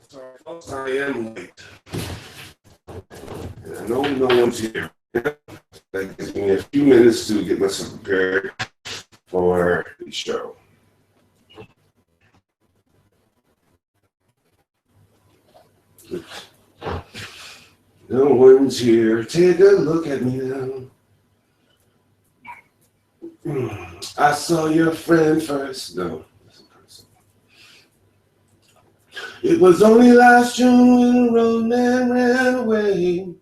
Sorry, folks, I am late. And I know no one's here. That gives me a few minutes to get myself prepared for the show. No one's here. Take a look at me now. I saw your friend first. No, that's a person. It was only last June when the road man ran away.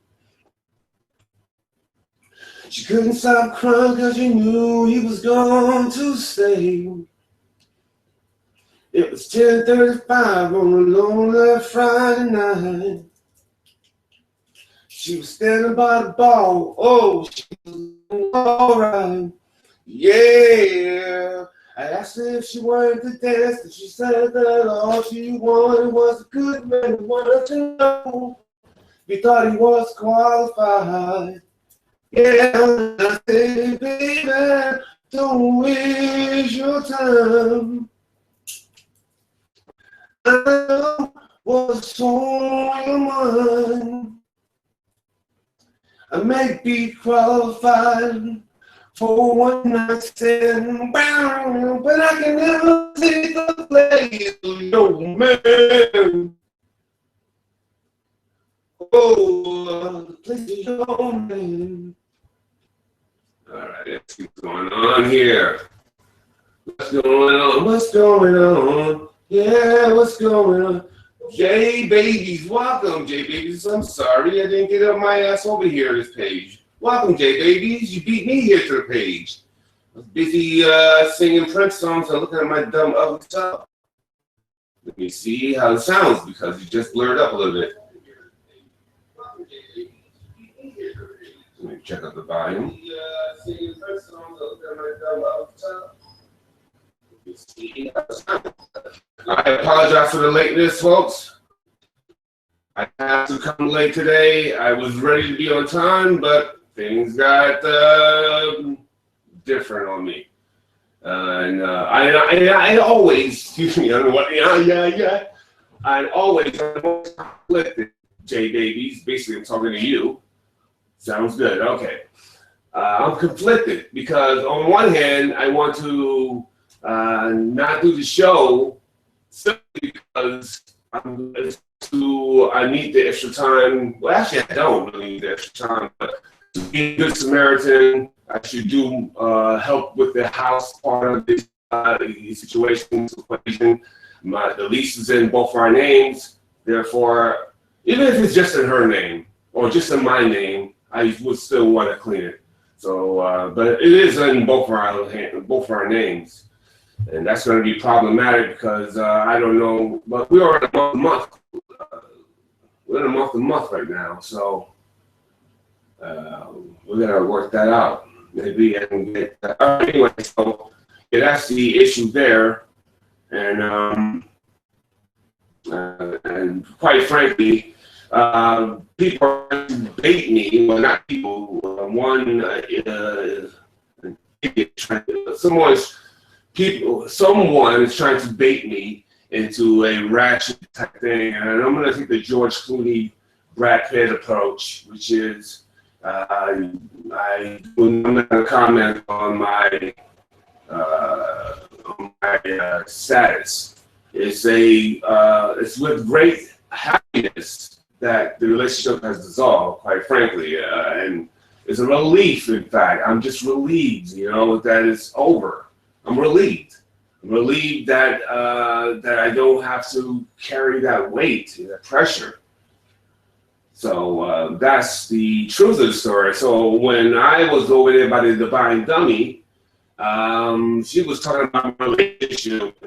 She couldn't stop crying because she knew he was going to stay. It was 10:35 on a lonely Friday night. She was standing by the bar. Oh, she was all right. Yeah. I asked her if she wanted to dance, and she said that all she wanted was a good man who wanted to know if he thought he was qualified. Yeah, I said, baby, don't waste your time. I know what's on your mind. I may be qualified for one night stand, but I can never take the place of your man. Oh, the place of your man. All right, let's see what's going on here. What's going on? What's going on? Yeah, what's going on? J Babies, welcome, J Babies. I'm sorry I didn't get up my ass over here this page. Welcome, J Babies. You beat me here to the page. I was busy singing Prince songs and looking at my dumb ugly stuff. Let me see how it sounds because you just blurred up a little bit. Let me check out the volume. Singing Prince songs and looking at my dumb ugly stuff. I apologize for the lateness, folks. I had to come late today. I was ready to be on time, but things got different on me. I always, excuse me, I don't know what, I always conflicted, J Babies. Basically, I'm talking to you. Sounds good. Okay. I'm conflicted because on one hand, I want to not do the show simply because I need the extra time. Well, actually, I don't really need the extra time, but to be a good Samaritan, I should do help with the house part of this situation. The lease is in both our names. Therefore, even if it's just in her name or just in my name, I would still want to clean it. So, but it is in both our names. And that's going to be problematic because I don't know, but we are in a month. We're in a month right now, so we're going to work that out. Maybe I can get that. Anyway, so yeah, that's the issue there. And quite frankly, people are trying to bait me. Well, not people. Someone is trying to bait me into a ratchet type thing, and I'm going to take the George Clooney, Brad Pitt approach, which is I'm not going to comment on my status. It's with great happiness that the relationship has dissolved, quite frankly, and it's a relief. In fact, I'm just relieved, that it's over. I'm relieved. I'm relieved that that I don't have to carry that weight, that pressure. So that's the truth of the story. So when I was over there by the Divine Dummy, she was talking about my relationship.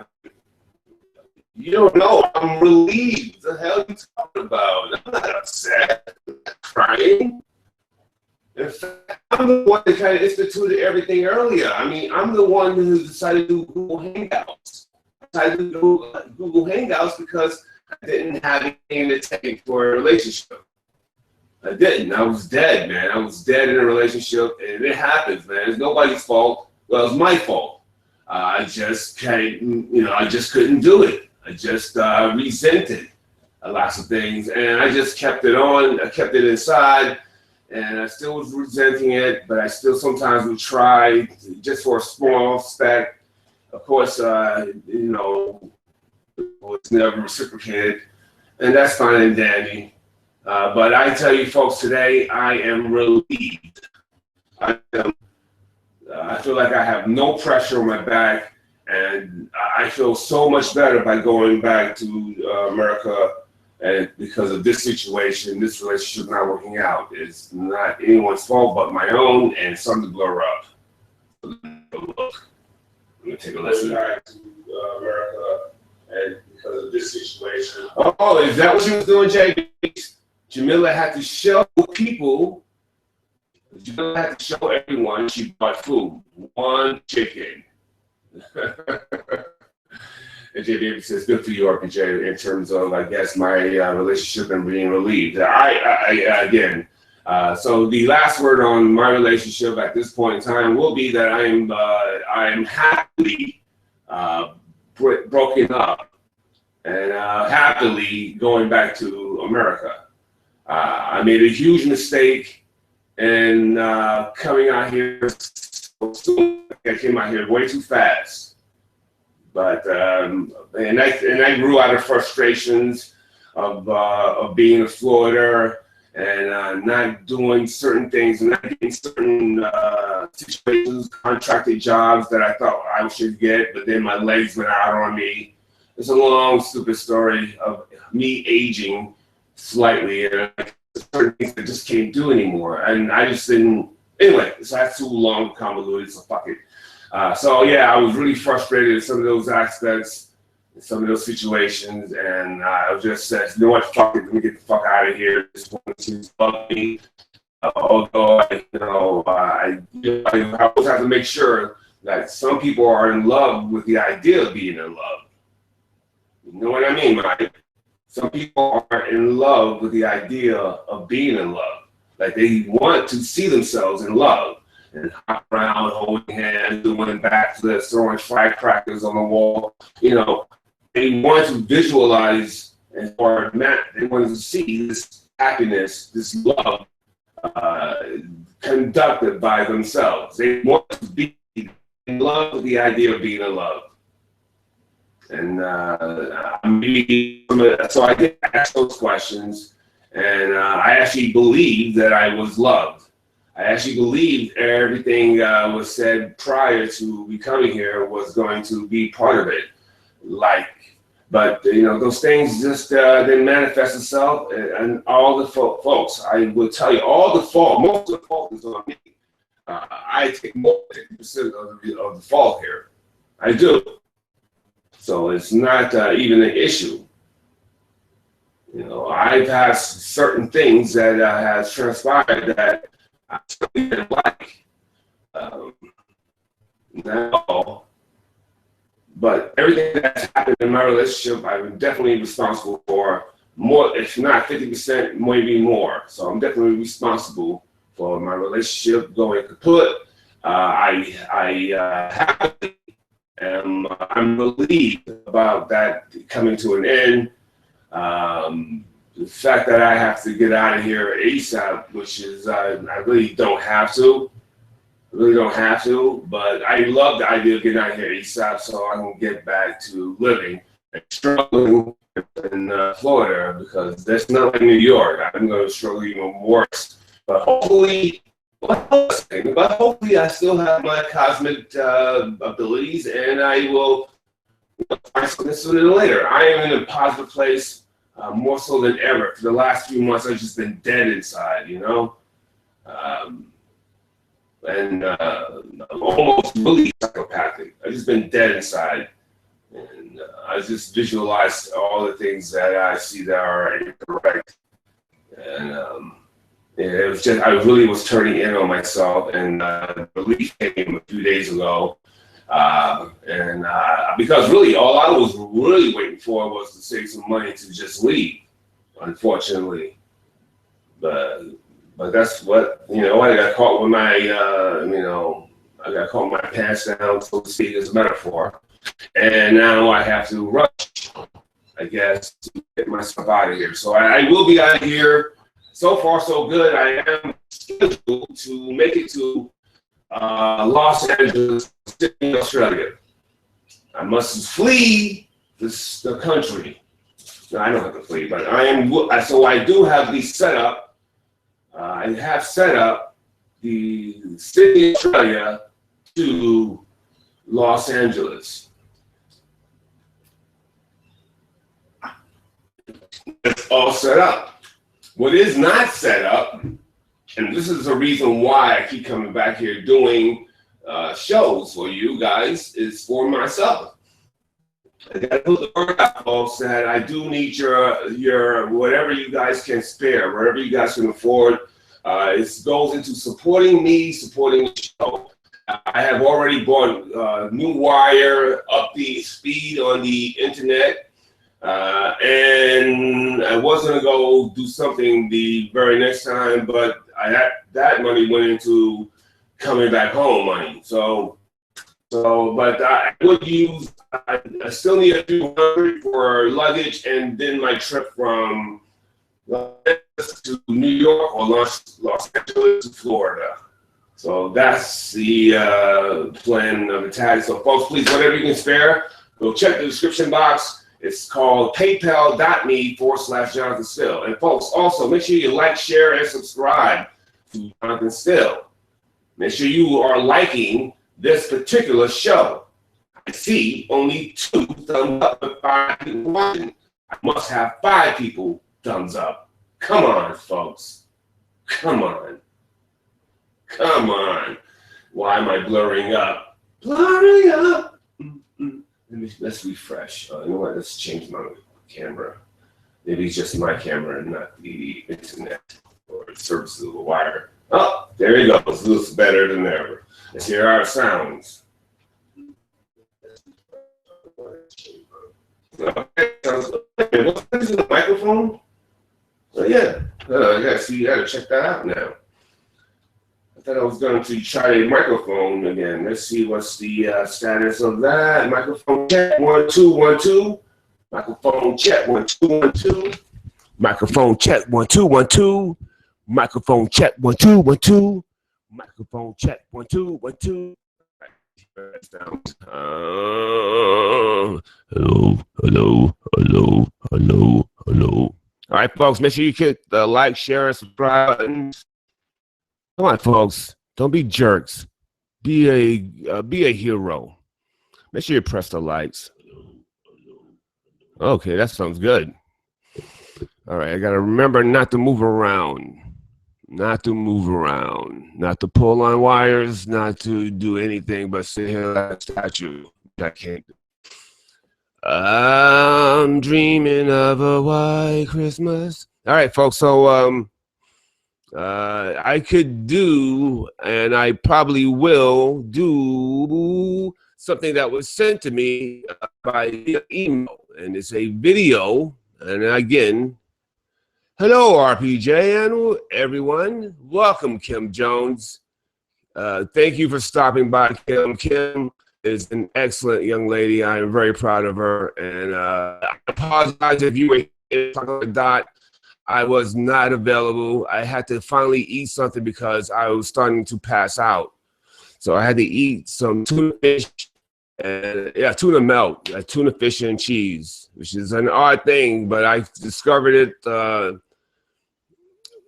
You don't know. I'm relieved. What the hell are you talking about? I'm not upset. I'm not crying. In fact, I'm the one that kind of instituted everything earlier. I mean, I'm the one who decided to do Google Hangouts. I decided to do Google Hangouts because I didn't have anything to take for a relationship. I didn't. I was dead, man. I was dead in a relationship, and it happens, man. It's nobody's fault. Well, it's my fault. I just can't, I just couldn't do it. I just resented lots of things, and I just kept it on. I kept it inside, and I still was resenting it, but I still sometimes would try just for a small speck. Of course, you know, it's never reciprocated, and that's fine and dandy. But I tell you folks, today I am relieved. I feel like I have no pressure on my back, and I feel so much better by going back to America. And because of this situation, this relationship not working out, it's not anyone's fault but my own, and something to blur up. Look, let me take a listen. Back to America, and because of this situation. Oh, is that what you was doing, JB? Jamila had to show people. Jamila had to show everyone she bought food. One chicken. And JB says, good for you, RPJ, in terms of, I guess, my relationship and being relieved. Again, so the last word on my relationship at this point in time will be that I'm happily broken up and happily going back to America. I made a huge mistake in coming out here so soon. I came out here way too fast. But and I grew out of frustrations of being a Florida and not doing certain things, not getting certain situations, contracted jobs that I thought I should get, but then my legs went out on me. It's a long, stupid story of me aging slightly and certain things I just can't do anymore, and I just didn't. Anyway, so that's too long, convoluted. So fuck it. So yeah, I was really frustrated in some of those aspects, in some of those situations, and I just said, you know what, fuck it, let me get the fuck out of here. This one seems to love me. Although I always have to make sure that some people are in love with the idea of being in love. You know what I mean, Mike? Some people are in love with the idea of being in love. Like they want to see themselves in love. And hop around, holding hands, doing backflips, throwing firecrackers on the wall. You know, they want to visualize and or they want to see this happiness, this love conducted by themselves. They want to be in love with the idea of being in love. And so I did ask those questions, and I actually believed that I was loved. I actually believed everything was said prior to me coming here was going to be part of it. But you know, those things just didn't manifest itself, and all the folks, I will tell you, most of the fault is on me. I take more than 50% of the fault here. I do. So it's not even an issue. You know, I've had certain things that has transpired that I certainly didn't like. Now, but everything that's happened in my relationship, I'm definitely responsible for more, if not 50%, maybe more. So I'm definitely responsible for my relationship going kaput. I'm relieved about that coming to an end. The fact that I have to get out of here ASAP, which is I really don't have to. But I love the idea of getting out of here ASAP so I can get back to living and struggling in Florida, because that's not like New York. I'm going to struggle even worse. But hopefully I still have my cosmic abilities, and I will find something sooner than later. I am in a positive place. More so than ever. For the last few months, I've just been dead inside, you know? And I'm almost really psychopathic. I've just been dead inside. And I just visualized all the things that I see that are incorrect. And it was just, I really was turning in on myself, and relief came a few days ago. Because really all I was really waiting for was to save some money to just leave, unfortunately. But that's what, you know, I got caught with my, I got caught with my pants down, so to speak, as a metaphor. And now I have to rush I guess, to get myself out of here. So I will be out of here. So far, so good. I am scheduled to make it to Los Angeles, Sydney, Australia. I must flee the country. No, I don't have to flee, but I am. So I do have the setup. I have set up the Sydney, Australia to Los Angeles. It's all set up. What is not set up, and this is the reason why I keep coming back here doing shows for you guys, is for myself. I got to put the word out, folks, that I do need your whatever you guys can spare, whatever you guys can afford. It goes into supporting me, supporting the show. I have already bought new wire, up the speed on the internet. And I was gonna go do something the very next time, but that money went into coming back home money. But I would use. I still need a few hundred for luggage, and then my trip from Los Angeles to New York or Los Angeles to Florida. So that's the plan of attack. So folks, please, whatever you can spare, go check the description box. It's called paypal.me/Johnathan Steele. And folks, also make sure you like, share, and subscribe to Johnathan Steele. Make sure you are liking this particular show. I see only 2 thumbs up and 5 people watching. I must have 5 people thumbs up. Come on, folks. Come on. Come on. Why am I blurring up? Blurring up. Let's refresh. You know what? Let's change my camera. Maybe it's just my camera and not the internet or the services of the wire. Oh, there he goes. It looks better than ever. Let's hear our sounds. Okay, sounds good. What's the microphone? Oh, yeah. You gotta check that out now. I thought I was going to try a microphone again. Let's see what's the status of that. Microphone check, 1 2 1 2. Microphone check, 1 2 1 2. Microphone check, 1 2 1 2. Microphone check, 1 2 1 2. Microphone check, 1 2 1 2. Hello. All right, folks, make sure you hit the like, share, and subscribe buttons. Come on, folks. Don't be jerks. Be a hero. Make sure you press the likes. Okay, that sounds good. All right, I got to remember not to move around. Not to move around. Not to pull on wires. Not to do anything but sit here like a statue. I can't do. I'm dreaming of a white Christmas. All right, folks. So, I could do, and I probably will do something that was sent to me by email, and it's a video. And again, hello, RPJ and everyone. Welcome, Kim Jones. Thank you for stopping by, Kim. Kim is an excellent young lady. I am very proud of her, and I apologize if you were talking about Dot. I was not available. I had to finally eat something because I was starting to pass out. So I had to eat some tuna fish and tuna melt, tuna fish and cheese, which is an odd thing, but I discovered it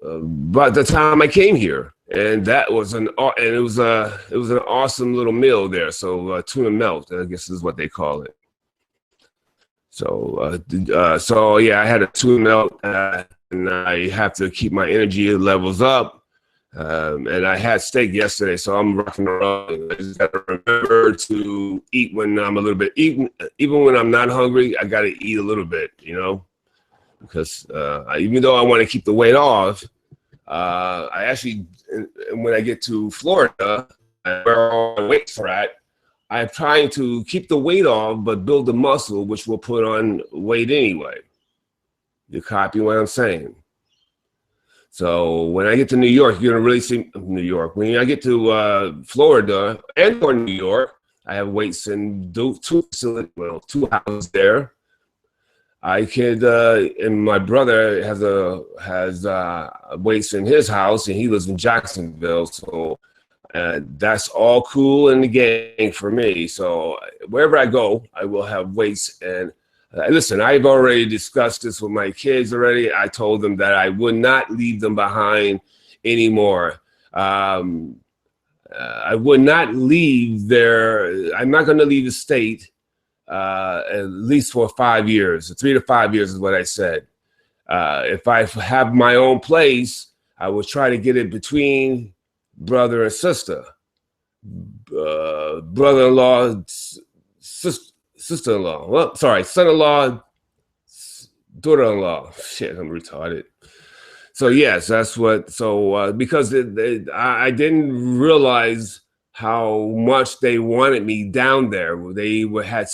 by the time I came here, and it was an awesome little meal there. So tuna melt, I guess is what they call it. So yeah, I had a tuna melt. And I have to keep my energy levels up. And I had steak yesterday, so I'm rocking around. I just got to remember to eat when I'm a little bit, even when I'm not hungry, I got to eat a little bit, you know, because even though I want to keep the weight off, I actually, when I get to Florida, where all my weights are at, I'm trying to keep the weight off, but build the muscle, which will put on weight anyway. You copy what I'm saying? So when I get to New York, you're gonna really see New York. When I get to Florida and or New York, I have weights in two facilities, well, 2 houses there. I could, and my brother has weights in his house, and he lives in Jacksonville, so that's all cool in the game for me. So wherever I go, I will have weights. And listen, I've already discussed this with my kids already. I told them that I would not leave them behind anymore. I would not leave I'm not going to leave the state at least for 5 years. 3 to 5 years is what I said. If I have my own place, I will try to get it between brother and sister, brother-in-law, sister-in-law. Well, sorry, son-in-law, daughter-in-law. Shit, I'm retarded. So yes, that's what. So because I didn't realize how much they wanted me down there. They had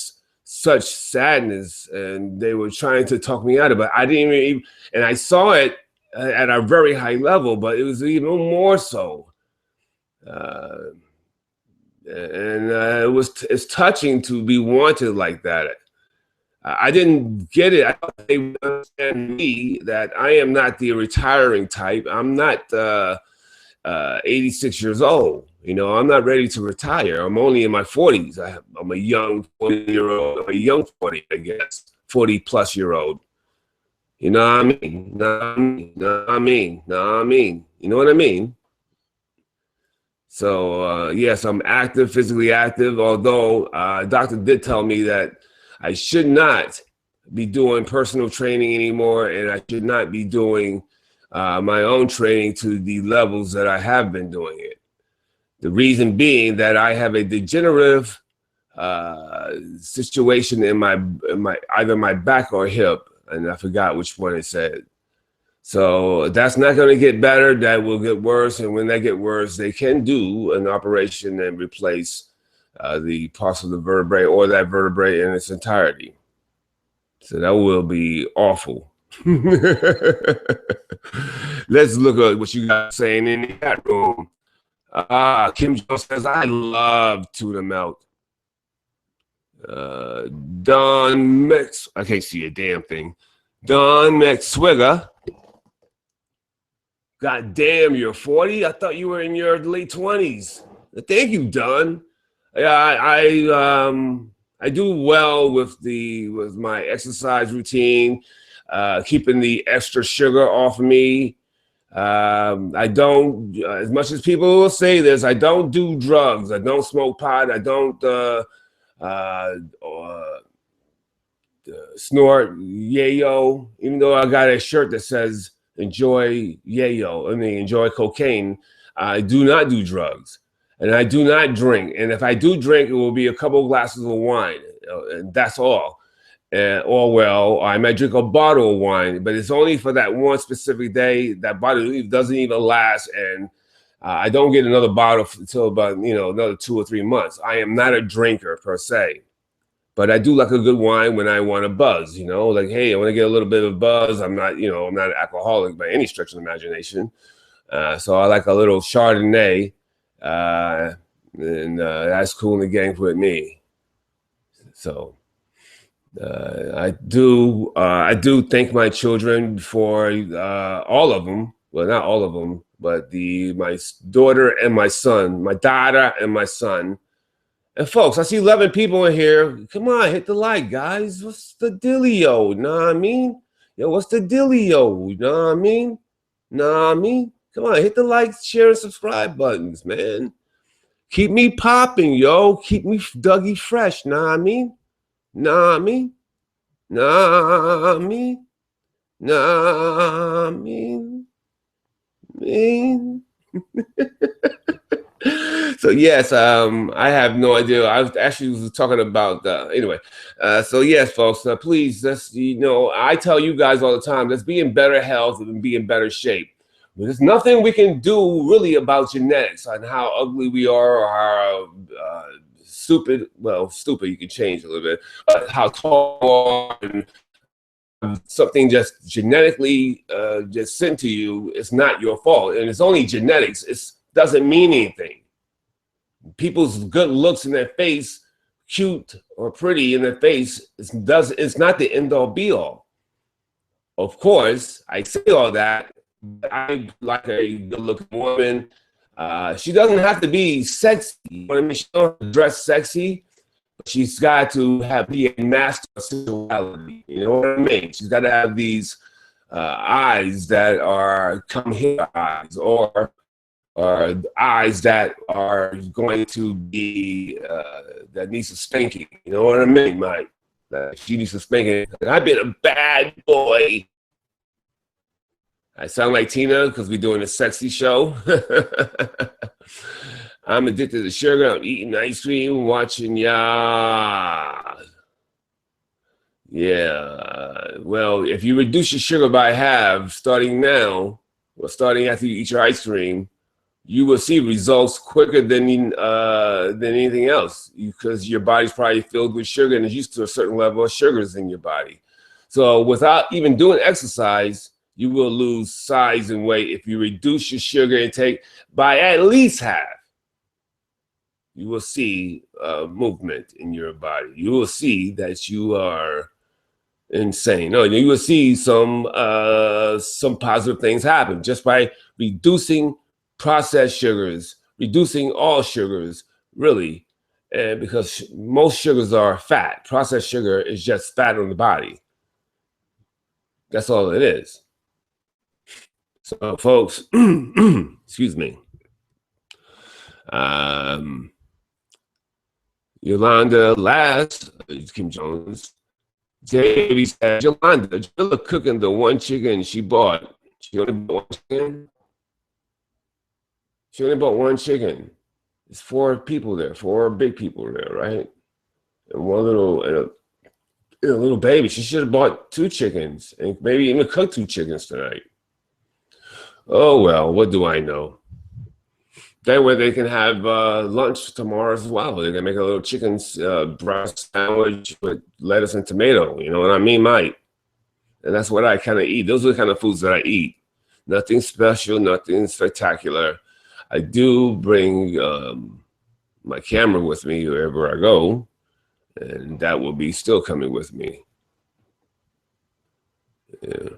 such sadness, and they were trying to talk me out of it. I didn't even, and I saw it at a very high level, but it was even more so. It's touching to be wanted like that. I didn't get it. I thought they would understand me that I am not the retiring type. I'm not 86 years old. You know, I'm not ready to retire. I'm only in my 40s. I'm a young 40-year-old. I'm a young 40, I guess, 40-plus-year-old. You know what I mean? Know what I mean? You know what I mean? So, yes, I'm active, physically active, although a doctor did tell me that I should not be doing personal training anymore, and I should not be doing my own training to the levels that I have been doing it. The reason being that I have a degenerative situation in my either my back or hip, and I forgot which one it said. So that's not going to get better. That will get worse, and when they get worse, they can do an operation and replace the parts of the vertebrae or that vertebrae in its entirety. So that will be awful. Let's look at what you guys saying in the chat room. Kim Jones says, I love tuna melt. Don Mex, I can't see a damn thing. Don McSwigger. God damn, you're 40? I thought you were in your late 20s. Thank you, Don. Yeah, I do well with my exercise routine, keeping the extra sugar off of me. I don't, as much as people will say this, I don't do drugs. I don't smoke pot. I don't snort yayo, even though I got a shirt that says enjoy yayo, enjoy cocaine. I do not do drugs, and I do not drink. And if I do drink, it will be a couple of glasses of wine, and that's all. Or I might drink a bottle of wine, but it's only for that one specific day. That bottle doesn't even last, and I don't get another bottle until about another 2 or 3 months. I am not a drinker per se, but I do like a good wine when I want a buzz. Like, hey, I want to get a little bit of buzz. I'm not an alcoholic by any stretch of the imagination. So I like a little Chardonnay, and that's cool in the game with me. So. I do thank my children for all of them. Well, not all of them, but my daughter and my son, my daughter and my son. And folks, I see 11 people in here. Come on, hit the like, guys. What's the dealio? Know what I mean? Yo, what's the dealio? Know what I mean? Know what I mean? Come on, hit the like, share, and subscribe buttons, man. Keep me popping, yo. Keep me Dougie fresh. Know what I mean? Nah, me. Nah, me. Nah, me. Me. So yes, I have no idea. I was actually talking about anyway. So yes, folks, please, I tell you guys all the time, let's be in better health and be in better shape. There's nothing we can do really about genetics and how ugly we are, or how stupid you can change a little bit, but how tall and something just genetically just sent to you, it's not your fault, and it's only genetics. It doesn't mean anything. People's good looks in their face cute or pretty in the face it's not the end all be all. Of course, I say all that. I like a good looking woman. She doesn't have to be sexy. You know what I mean? She don't have to dress sexy. She's got to be a master of sensuality. You know what I mean? She's got to have these eyes that are come here eyes, or eyes that are going to be that needs a spanking. You know what I mean, Mike? She needs a spanking. I've been a bad boy. I sound like Tina because we're doing a sexy show. I'm addicted to sugar. I'm eating ice cream, watching ya. Yeah. Well, if you reduce your sugar by half starting now, or starting after you eat your ice cream, you will see results quicker than anything else, because your body's probably filled with sugar and is used to a certain level of sugars in your body. So without even doing exercise, you will lose size and weight if you reduce your sugar intake by at least half. You will see movement in your body. You will see that you are insane. No, you will see some positive things happen just by reducing processed sugars, reducing all sugars, really, and because most sugars are fat. Processed sugar is just fat on the body. That's all it is. So, folks, excuse me. Yolanda last, Kim Jones. Davey said, Yolanda, Jilla cooking the one chicken she bought. She only bought one chicken. She only bought one chicken. It's 4 people there, 4 big people there, right? And one little and a little baby. She should have bought 2 chickens and maybe even cooked 2 chickens tonight. Oh well, what do I know? That way they can have lunch tomorrow as well. They can make a little chicken breast sandwich with lettuce and tomato. You know what I mean, Mike? And that's what I kind of eat. Those are the kind of foods that I eat. Nothing special, nothing spectacular. I do bring my camera with me wherever I go, and that will be still coming with me. Yeah.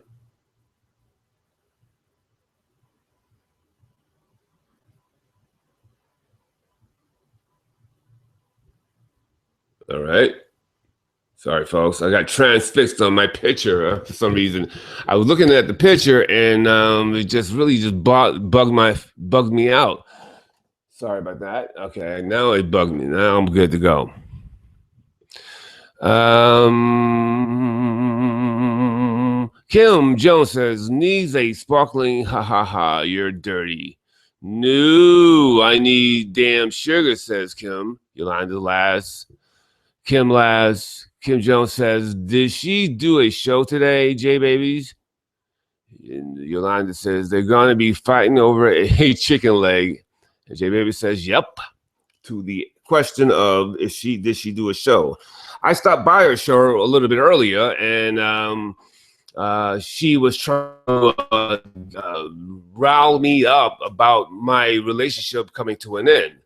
All right. Sorry, folks. I got transfixed on my picture for some reason. I was looking at the picture and it just really bugged me out. Sorry about that. Okay, now it bugged me. Now I'm good to go. Kim Jones says, needs a sparkling ha ha ha. You're dirty. No, I need damn sugar, says Kim. Yolanda last. Kim last. Kim Jones says, did she do a show today, J Babies? And Yolanda says, they're going to be fighting over a chicken leg. And J Baby says, yep, to the question of did she do a show? I stopped by her show a little bit earlier, and she was trying to rile me up about my relationship coming to an end.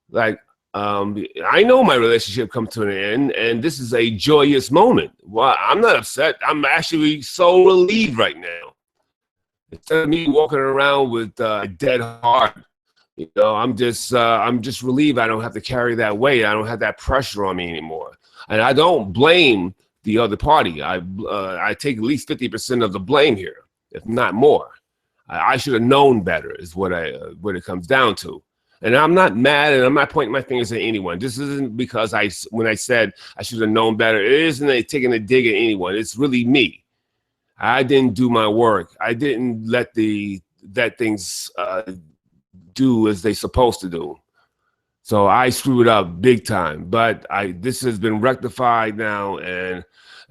Like, I know my relationship come to an end, and this is a joyous moment. Well, I'm not upset. I'm actually so relieved right now. Instead of me walking around with a dead heart, you know, I'm just relieved I don't have to carry that weight. I don't have that pressure on me anymore, and I don't blame the other party. I take at least 50% of the blame here, if not more. I should have known better, is what it comes down to. And I'm not mad, and I'm not pointing my fingers at anyone. This isn't because when I said I should have known better. It isn't taking a dig at anyone. It's really me. I didn't do my work. I didn't let things do as they supposed to do. So I screwed up big time. But this has been rectified now, and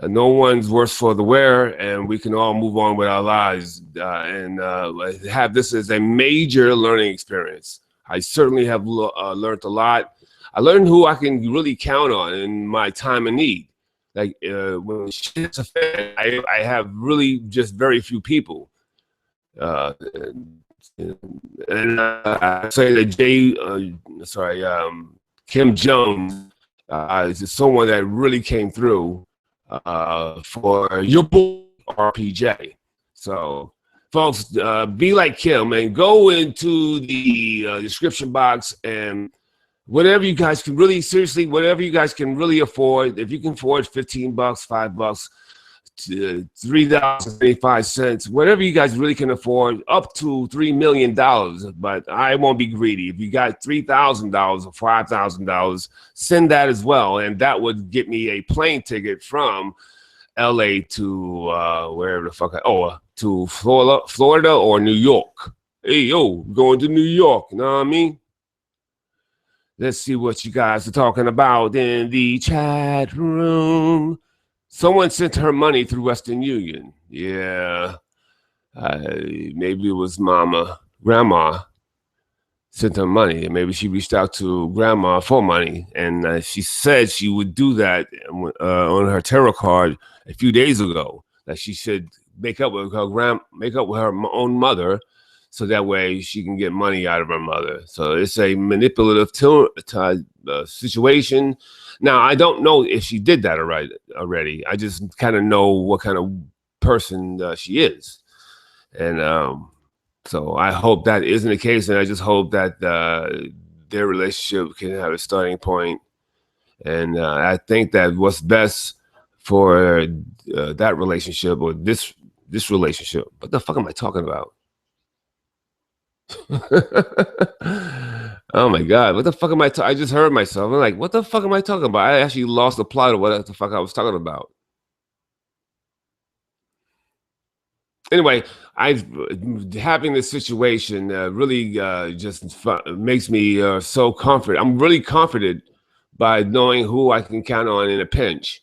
no one's worse for the wear, and we can all move on with our lives and have this as a major learning experience. I certainly have learned a lot. I learned who I can really count on in my time of need. Like when shit's a fan, I have really just very few people. And I say that Kim Jones, Is someone that really came through for your boy RPJ. So, folks, be like Kim and go into the description box and whatever you guys can really, seriously, whatever you guys can really afford. If you can afford $15, $5, $3.85, whatever you guys really can afford, up to $3 million. But I won't be greedy. If you got $3,000 or $5,000, send that as well, and that would get me a plane ticket from LA to wherever the fuck to Florida or New York. Hey yo, going to New York, you know what I mean? Let's see what you guys are talking about in the chat room. Someone sent her money through Western Union. Yeah. Maybe it was grandma sent her money. Maybe she reached out to grandma for money. And she said she would do that on her tarot card a few days ago. That she should make up with her own mother, so that way she can get money out of her mother. So it's a manipulative situation. Now, I don't know if she did that already. I just kind of know what kind of person she is. And so I hope that isn't the case. And I just hope that their relationship can have a starting point. And I think that what's best for that relationship or this relationship. What the fuck am I talking about? Oh my god, what the fuck am I I just heard myself. I'm like, what the fuck am I talking about? I actually lost the plot of what the fuck I was talking about. Anyway, having this situation really just makes me so confident. I'm really confident by knowing who I can count on in a pinch.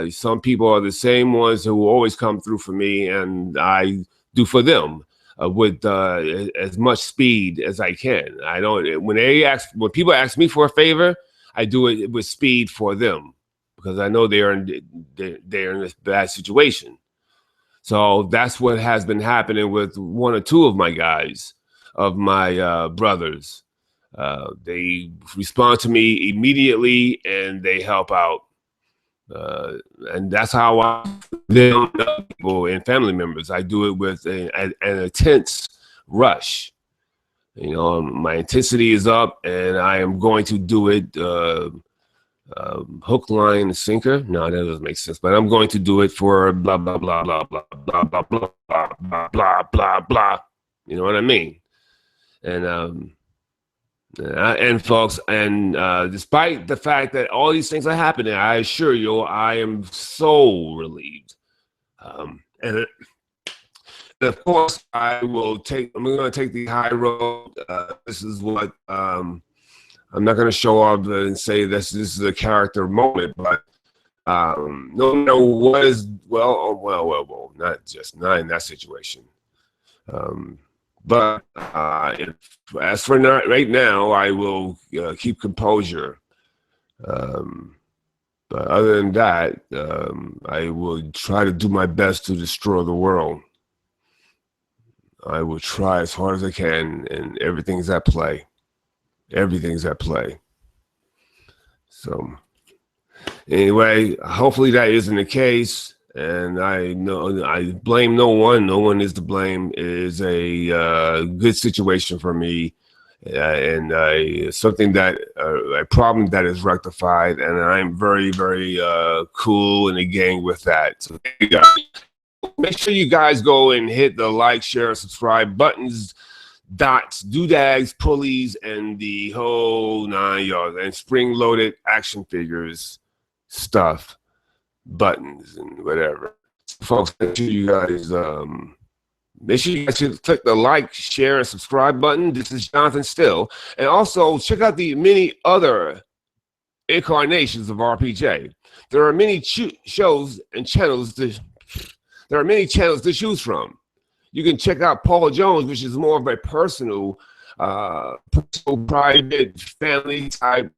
Some people are the same ones who always come through for me, and I do for them. With as much speed as I can. I don't. When people ask me for a favor, I do it with speed for them because I know they're in this bad situation. So that's what has been happening with one or two of my guys, of my brothers. They respond to me immediately and they help out. And that's how I deal with people and family members. I do it with an intense rush. You know, my intensity is up, and I am going to do it hook, line, and sinker. No, that doesn't make sense. But I'm going to do it for blah blah blah blah blah blah blah blah blah blah blah blah. You know what I mean? And folks, and despite the fact that all these things are happening, I assure you, I am so relieved. And of course, I'm going to take the high road. This is what I'm not going to show off and say this is a character moment, but no, what is well, not in that situation. But as for right now, I will keep composure. But other than that, I will try to do my best to destroy the world. I will try as hard as I can, and everything's at play. Everything's at play. So anyway, hopefully that isn't the case. And I know I blame no one. No one is to blame. It is a good situation for me, and something that a problem that is rectified. And I'm very, very cool in the gang with that. So make sure you guys go and hit the like, share, subscribe buttons, dots, doodags, pulleys, and the whole 9 yards, and spring-loaded action figures stuff. Buttons and whatever. Folks, make sure you guys click the like, share, and subscribe button. This is Johnathan Steele. And also check out the many other incarnations of RPJ. There are many shows and channels there are many channels to choose from. You can check out Paul Jones, which is more of a personal, private, family type,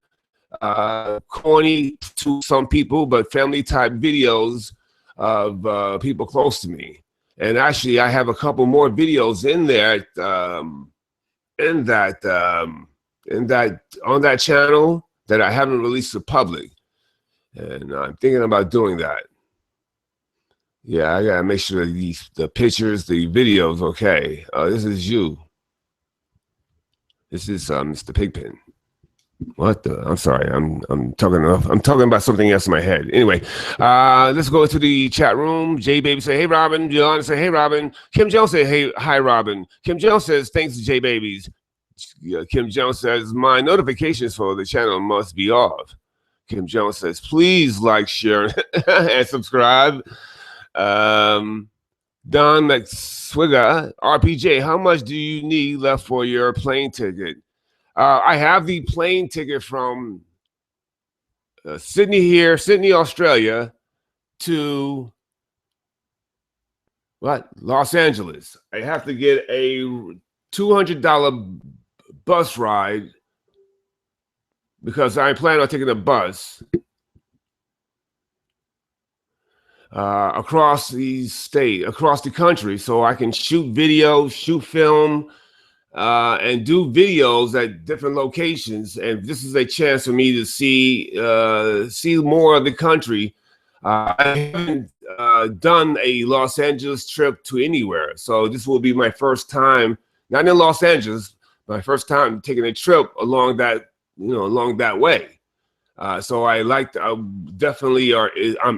corny to some people, but family type videos of people close to me. And actually, I have a couple more videos in there, on that channel that I haven't released to public. And I'm thinking about doing that. Yeah, I gotta make sure the pictures, the videos, okay. This is you. This is Mr. Pigpen. What the? I'm sorry. I'm talking about something else in my head. Anyway, let's go to the chat room. J Baby say, "Hey Robin." Joanna say, "Hey Robin." Kim Jones say, "Hey, hi Robin." Kim Jones says, "Thanks to J Babies." Kim Jones says, "My notifications for the channel must be off." Kim Jones says, "Please like, share, and subscribe." Don McSwigger, RPJ, how much do you need left for your plane ticket? I have the plane ticket from Sydney, Australia, to Los Angeles. I have to get a $200 bus ride because I plan on taking a bus across the country, so I can shoot video, shoot film, and do videos at different locations. And this is a chance for me to see more of the country. I haven't done a Los Angeles trip to anywhere, so this will be my first time, not in Los Angeles, my first time taking a trip along that way. So I'm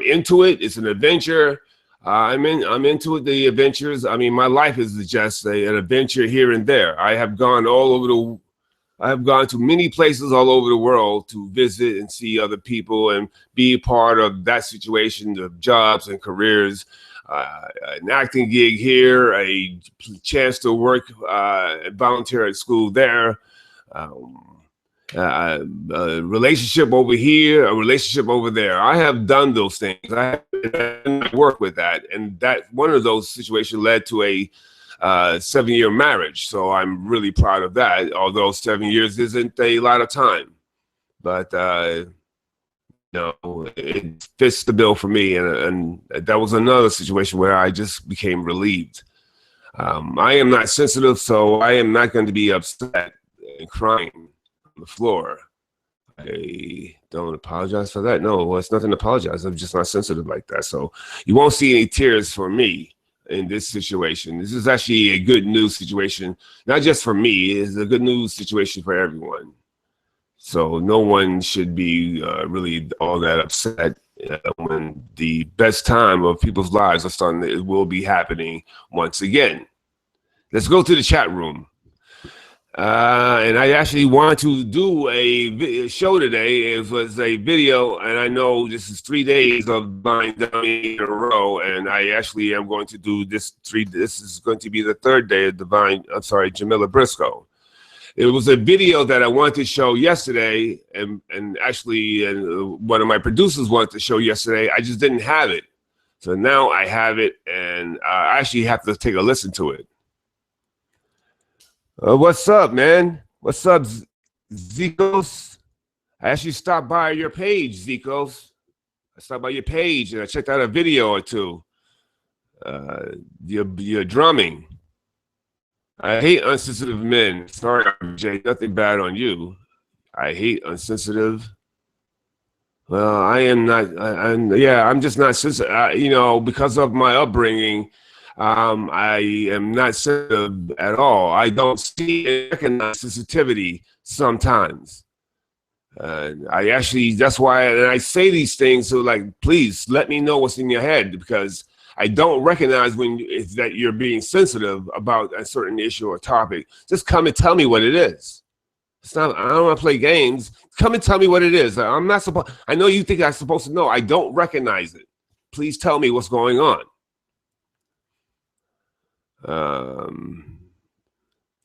into it. It's an adventure. I'm into it, the adventures. I mean, my life is just an adventure here and there. I have gone to many places all over the world to visit and see other people and be a part of that situation of jobs and careers. An acting gig here, a chance to work, volunteer at school there. A relationship over here, a relationship over there. I have done those things. I work with that, and that one of those situations led to a 7-year marriage. So I'm really proud of that. Although 7 years isn't a lot of time, but it fits the bill for me. And that was another situation where I just became relieved. I am not sensitive, so I am not going to be upset and crying the floor. I don't apologize for that. No, it's nothing to apologize. I'm just not sensitive like that. So you won't see any tears for me in this situation. This is actually a good news situation, not just for me. It's a good news situation for everyone. So no one should be really all that upset when the best time of people's lives are starting. It will be happening once again. Let's go to the chat room. And I actually wanted to do a show today. It was a video, and I know this is 3 days of Divine Dummy in a row, and I actually am going to do this is going to be the third day of Jamila Briscoe. It was a video that I wanted to show yesterday, and actually one of my producers wanted to show yesterday. I just didn't have it. So now I have it, and I actually have to take a listen to it. What's up, man? What's up, Zikos? I actually stopped by your page, Zikos. I stopped by your page and I checked out a video or two. Your drumming. I hate unsensitive men. Sorry, Jay, nothing bad on you. I hate unsensitive. Well, I am not. I'm just not sensitive. Because of my upbringing. I am not sensitive at all. I don't see and recognize sensitivity sometimes. That's why and I say these things. So, please let me know what's in your head, because I don't recognize that you're being sensitive about a certain issue or topic. Just come and tell me what it is. I don't want to play games. Come and tell me what it is. I'm not supposed. I know you think I'm supposed to know. I don't recognize it. Please tell me what's going on.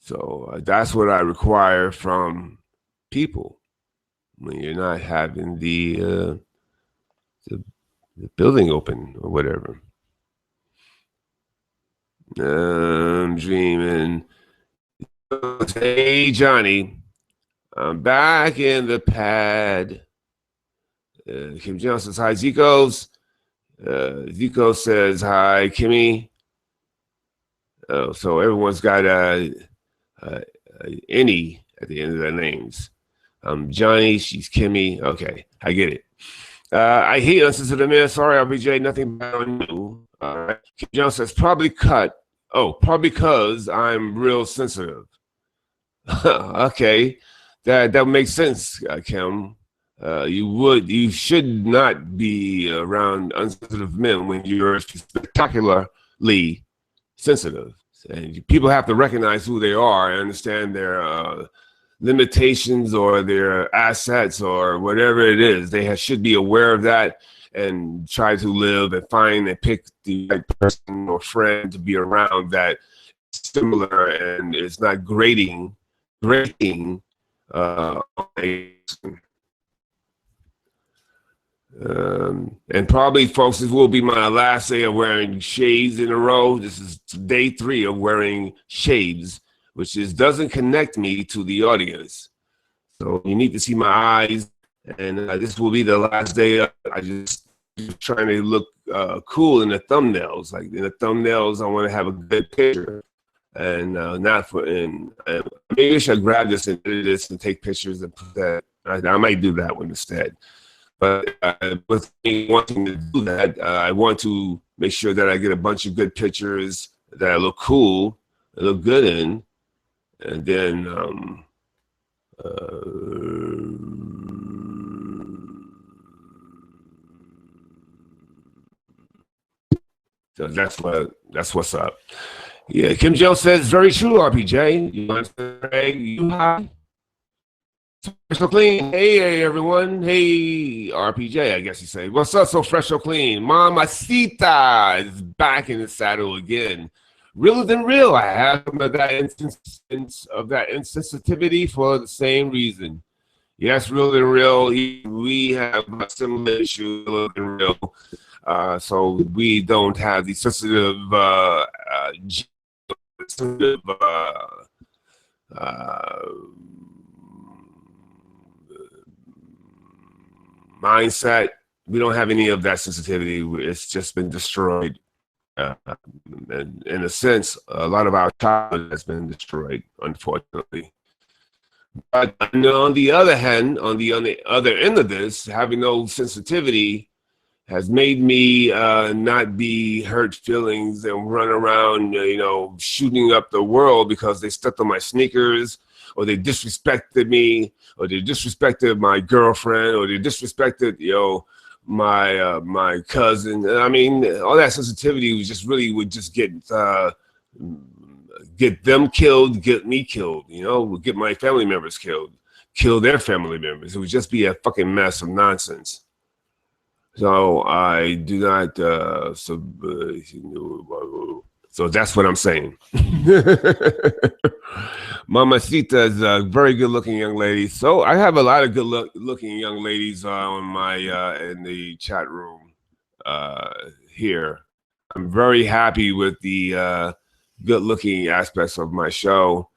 So that's what I require from people when you're not having the building open or whatever. I'm dreaming. Hey, Johnny, I'm back in the pad. Kim Jones says, hi, Zikos. Zico says, hi, Kimmy. So everyone's got any at the end of their names. I'm Johnny. She's Kimmy. Okay, I get it. I hate unsensitive men. Sorry, RPJ. Nothing bad on you. Kim Jones says probably cut. Oh, probably because I'm real sensitive. Okay, that makes sense, Kim. You should not be around unsensitive men when you're spectacularly sensitive. And people have to recognize who they are and understand their limitations or their assets or whatever it is. They should be aware of that and try to live and find and pick the right person or friend to be around that is similar and is not grating. And probably, folks, this will be my last day of wearing shades in a row. This is day 3 of wearing shades, which doesn't connect me to the audience. So you need to see my eyes, and this will be the last day. I just trying to look cool in the thumbnails. Like in the thumbnails, I want to have a good picture, and not for. And maybe I should grab this and edit this and take pictures and put that. I might do that one instead. But with me wanting to do that, I want to make sure that I get a bunch of good pictures that I look cool, I look good in, and then so that's what's up. Yeah, Kim Jones says very true, RPJ. You want to say you high? Fresh so clean. Hey, everyone. Hey, RPJ, I guess you say. What's up, so fresh so clean? Mamacita is back in the saddle again. Realer than real. I have some of that instance of that insensitivity for the same reason. Yes, realer than real. We have a similar issue, realer than real. So we don't have the sensitive mindset. We don't have any of that sensitivity. It's just been destroyed. And in a sense, a lot of our childhood has been destroyed, unfortunately. But on the other hand, on the other end of this, having no sensitivity has made me not be hurt feelings and run around, shooting up the world because they stepped on my sneakers, or they disrespected me, or they disrespected my girlfriend, or they disrespected, my cousin. I mean, all that sensitivity was just really would just get them killed, get me killed, would get my family members killed, kill their family members. It would just be a fucking mess of nonsense. So I do not, so that's what I'm saying. Mamacita is a very good-looking young lady. So I have a lot of good-looking young ladies on my in the chat room here. I'm very happy with the good-looking aspects of my show.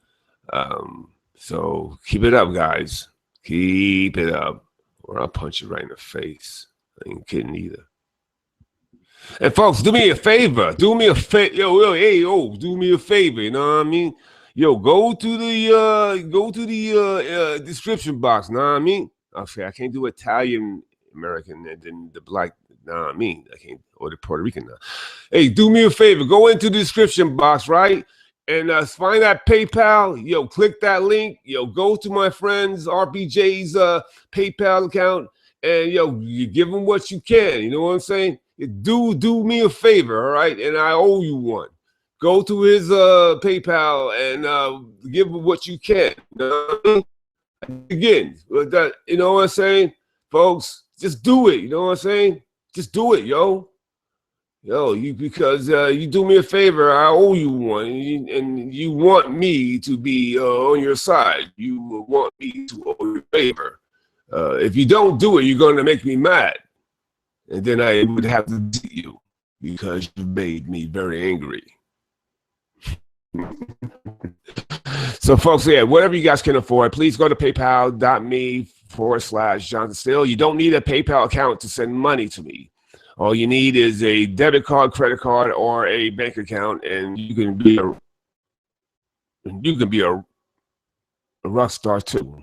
So keep it up, guys. Keep it up, or I'll punch you right in the face. I ain't kidding either. And folks, do me a favor. Do me a favor. Do me a favor. You know what I mean? Go to the description box. Know what I mean? Okay, I can't do Italian American and then the black. Know what I mean? I can't, or the Puerto Rican now. Hey, do me a favor. Go into the description box, right? And find that PayPal. Click that link. Go to my friend's RPJ's PayPal account. And you give him what you can. You know what I'm saying? Do me a favor, all right? And I owe you one. Go to his PayPal and give him what you can. Again, you know what I'm saying, folks? Just do it. You know what I'm saying? Just do it, because you do me a favor, I owe you one, and you want me to be on your side. You want me to owe you a favor. If you don't do it, you're going to make me mad. And then I would have to beat you because you made me very angry. So, folks, whatever you guys can afford, please go to paypal.me/Johnathan Steele. You don't need a PayPal account to send money to me. All you need is a debit card, credit card, or a bank account, and you can be a rock star too.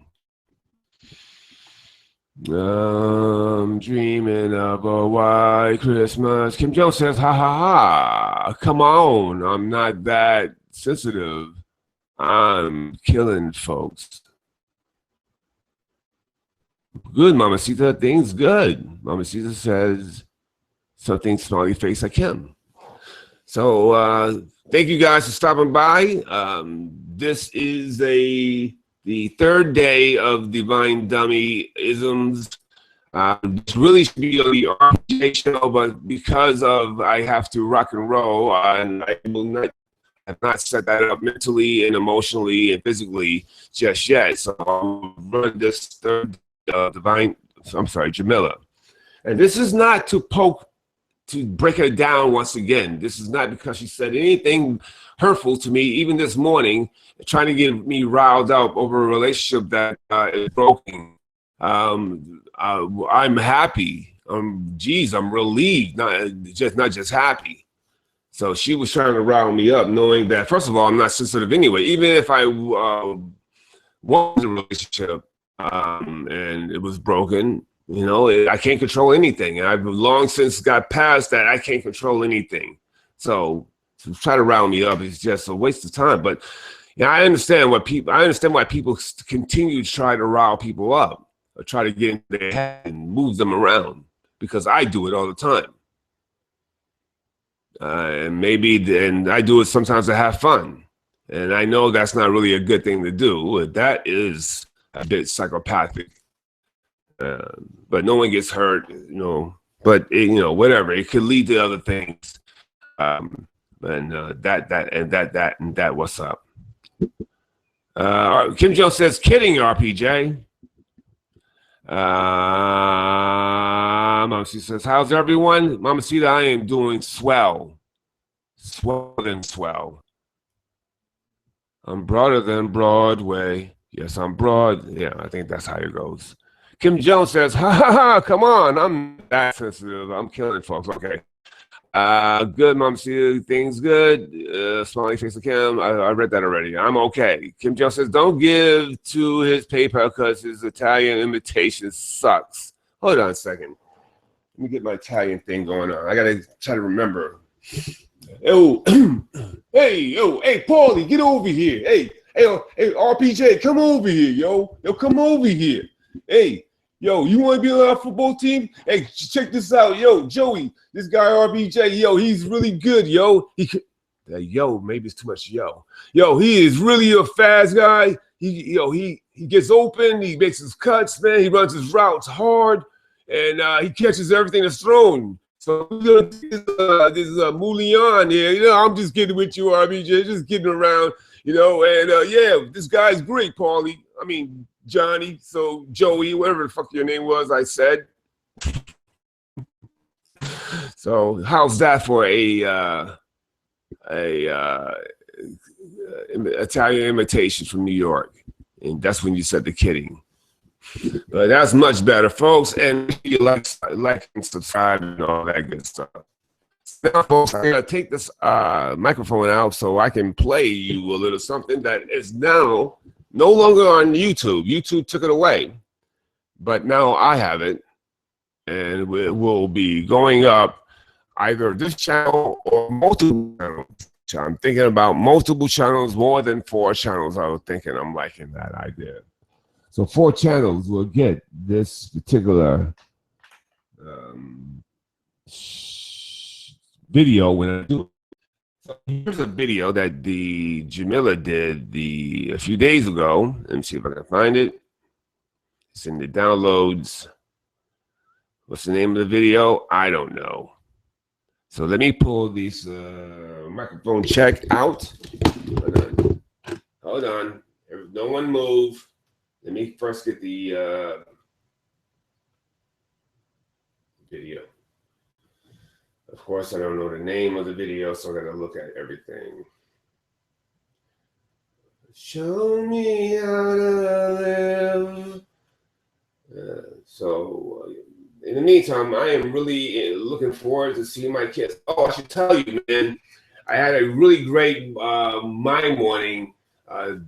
I'm dreaming of a white Christmas. Kim Jones says, ha ha ha. Come on. I'm not that sensitive. I'm killing folks. Good, Mamacita. Things good. Mamacita says something smiley face like him. So thank you guys for stopping by. This is the third day of Divine Dummy Isms. This really should be on the RPG show, but because of I have to rock and roll, and I will not have not set that up mentally and emotionally and physically just yet. So I'll run this third Jamila. And this is not to break her down once again. This is not because she said anything hurtful to me, even this morning, trying to get me riled up over a relationship that is broken. I'm happy. I'm relieved, not just happy. So she was trying to rile me up, knowing that, first of all, I'm not sensitive anyway. Even if I was in a relationship and it was broken, you know, I can't control anything. I've long since got past that. I can't control anything. So to try to rile me up is just a waste of time. But yeah, I understand why people continue to try to rile people up or try to get into their head and move them around, because I do it all the time. And I do it sometimes to have fun. And I know that's not really a good thing to do. That is a bit psychopathic. But no one gets hurt, you know. But whatever, it could lead to other things. And that. What's up? Kim Jones says, "Kidding, RPJ." She says, "How's everyone?" Mamacita, I am doing swell. Swell. I'm broader than Broadway. Yes, I'm broad. Yeah, I think that's how it goes. Kim Jones says, ha ha ha, come on. I'm that sensitive. I'm killing folks. Okay. Good, Mamacita. Things good. Smiley face of Kim. I read that already. I'm okay. Kim Jones says, don't give to his PayPal because his Italian imitation sucks. Hold on a second. Let me get my Italian thing going on. I got to try to remember. Hey, Paulie, get over here. Hey, RPJ, come over here, yo. Yo, come over here. Hey, yo, you want to be on our football team? Hey, check this out. Yo, Joey, this guy RPJ, yo, he's really good, yo. Yo, maybe it's too much yo. Yo, he is really a fast guy. He gets open. He makes his cuts, man. He runs his routes hard, and he catches everything that's thrown. So this Moulian here, you know, I'm just kidding with you, RBJ, just kidding around, you know, and yeah, this guy's great, Paulie. I mean, Johnny, so Joey, whatever the fuck your name was, I said. So how's that for a Italian imitation from New York? And that's when you said the kidding. But that's much better, folks. And you like and subscribe and all that good stuff. Now, folks, I'm gonna take this microphone out so I can play you a little something that is now no longer on YouTube. YouTube took it away, but now I have it, and it will be going up either this channel or multiple channels. I'm thinking about multiple channels, more than 4 channels. I'm liking that idea. So 4 channels will get this particular video when I do it. So here's a video that the Jamila did a few days ago. Let me see if I can find it. It's in the downloads. What's the name of the video? I don't know. So let me pull this microphone check out. Hold on. No one move. Let me first get the video. Of course, I don't know the name of the video, so I gotta look at everything. Show me how to live. So in the meantime, I am really looking forward to seeing my kids. Oh, I should tell you, man, I had a really great morning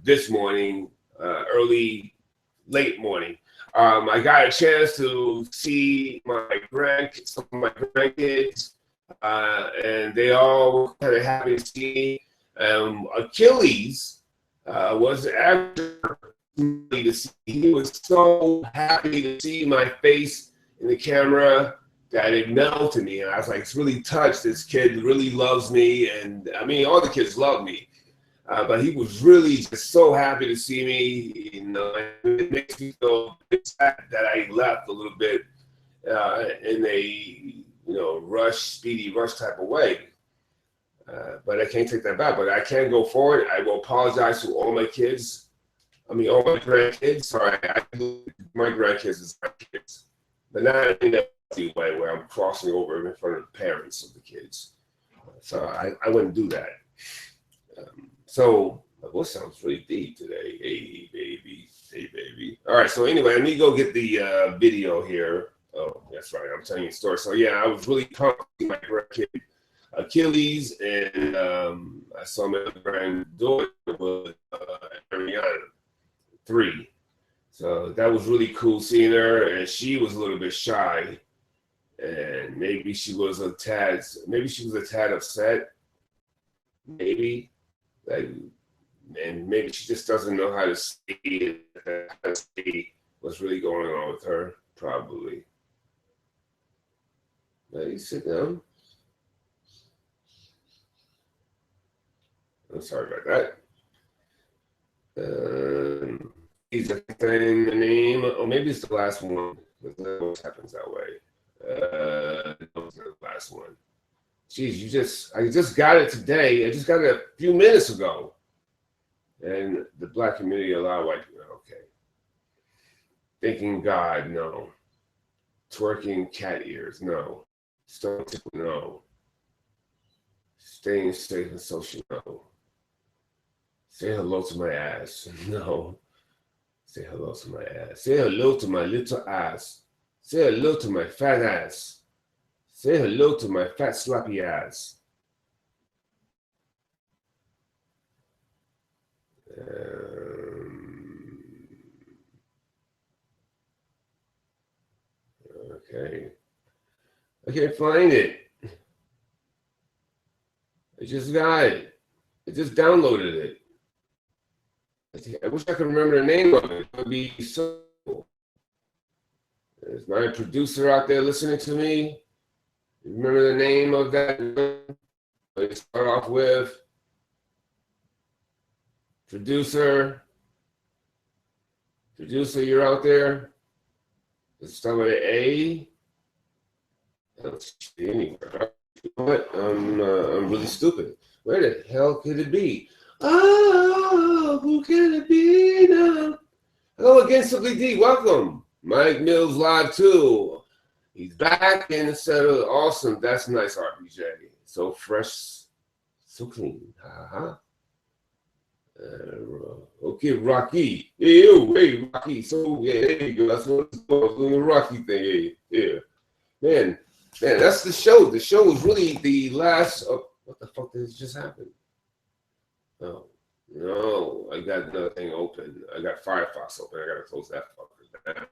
this morning, late morning. I got a chance to see some of my grandkids, and they all were kind of happy to see me. Achilles was after me to see. He was so happy to see my face in the camera that it melted me, and I was like, it's really touched. This kid really loves me, and I mean, all the kids love me. But he was really just so happy to see me. You know, it makes me feel sad that I left a little bit in a speedy rush type of way. But I can't take that back. But I can go forward. I will apologize to all my kids. I mean, all my grandkids. Sorry, my grandkids is my kids, but not in that way where I'm crossing over in front of the parents of the kids. So I wouldn't do that. So my voice sounds really deep today. Hey, baby. Hey, baby. All right. So anyway, let me go get the video here. Oh, that's right. I'm telling you a story. So yeah, I was really pumped to see my grandkid Achilles, and I saw my granddaughter with Ariana, 3. So that was really cool seeing her, and she was a little bit shy, and maybe she was a tad upset, maybe. And maybe she just doesn't know how to see what's really going on with her, probably. Now you sit down. I'm sorry about that. Is a thing the name? Oh, maybe it's the last one. It always happens that way. It was the last one. Geez, I just got it today. I just got it a few minutes ago. And the black community, a lot of white people, okay. Thanking God, no. Twerking cat ears, no. Stone tickle, no. Staying safe and social, no. Say hello to my ass, no. Say hello to my ass. Say hello to my little ass. Say hello to my fat ass. Say hello to my fat sloppy ass. Okay. I can't find it. I just got it. I just downloaded it. I wish I could remember the name of it. It would be so cool. Is my producer out there listening to me? Remember the name of that? Let's start off with producer. Producer, you're out there. Let's start with an A. I don't see anywhere. You know what? I'm really stupid. Where the hell could it be? Oh, who can it be now? Hello again, Simply D. Welcome. Mike Mills live too. He's back and instead of awesome. That's nice, RBJ. So fresh, so clean. Okay, Rocky. Hey, Rocky. So yeah, there you go. That's what it's called. The Rocky thing. Hey, yeah. Man, that's the show. The show was really the last. What the fuck did just happen? Oh no, I got another thing open. I got Firefox open. I gotta close that fucker down.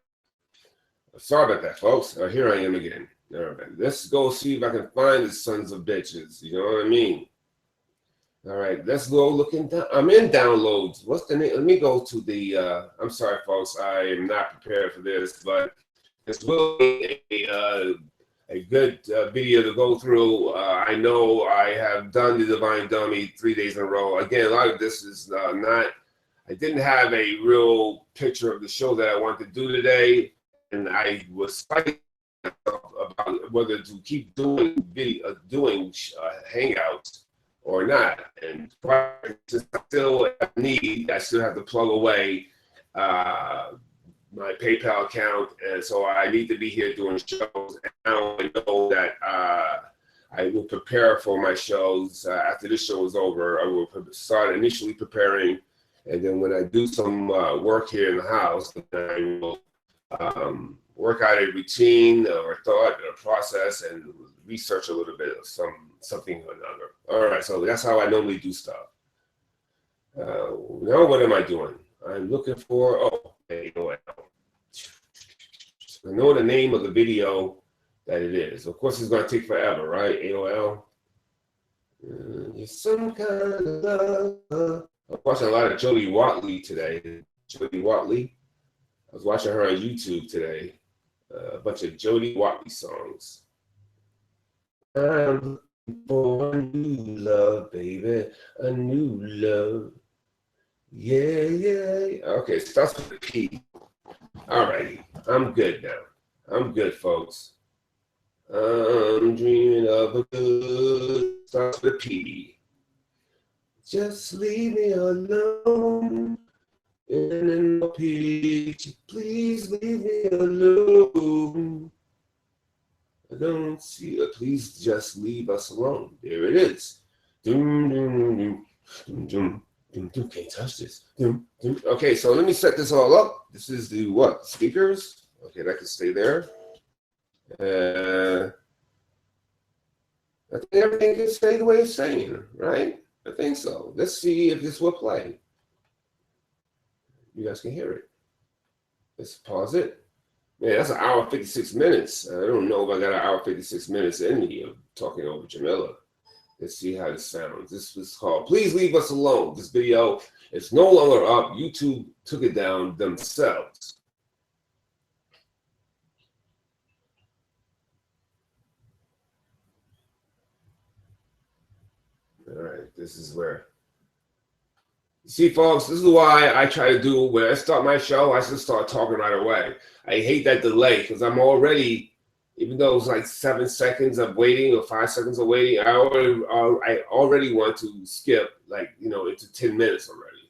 Sorry about that, folks. Here I am again. All right, let's go see if I can find the sons of bitches. You know what I mean? All right, let's go looking down. I'm in downloads. What's the name? Let me go to the. I'm sorry, folks. I am not prepared for this, but this will be a good video to go through. I know I have done the Divine Dummy 3 days in a row. Again, a lot of this is not. I didn't have a real picture of the show that I wanted to do today. And I was fighting about whether to keep doing hangouts or not. And since I still have to plug away my PayPal account, and so I need to be here doing shows. And now I know that I will prepare for my shows after this show is over. I will start initially preparing, and then when I do some work here in the house, then I will. Work out a routine or thought or process and research a little bit of something or another. All right, so that's how I normally do stuff. Now what am I doing? I'm looking for, you know what? I know the name of the video that it is. Of course, it's going to take forever, right? AOL. You're some kind of love. I'm watching a lot of Jody Watley today. Jody Watley. I was watching her on YouTube today. A bunch of Jody Watley songs. I'm looking for a new love, baby. A new love. Yeah, yeah. Okay, starts with a P. All righty. I'm good now. I'm good, folks. I'm dreaming of a good, starts with a P. Just leave me alone. In no peach, please leave me alone. I don't see it. Please just leave us alone. There it is. Doom, doom, doom, doom, doom, doom, doom. Can't touch this. Doom, doom. Okay, so let me set this all up. This is the what? Speakers. Okay, that can stay there. I think everything can stay the way it's saying, right? I think so. Let's see if this will play. You guys can hear it. Let's pause it. Man, that's an hour 56 minutes. I don't know if I got an hour 56 minutes in me of talking over Jamila. Let's see how this sounds. This was called Please Leave Us Alone. This video is no longer up. YouTube took it down themselves. All right, this is where. You see, folks, this is why I try to do, when I start my show, I just start talking right away. I hate that delay because I'm already, even though it's like 7 seconds of waiting or 5 seconds of waiting, I already want to skip, like, you know, into 10 minutes already.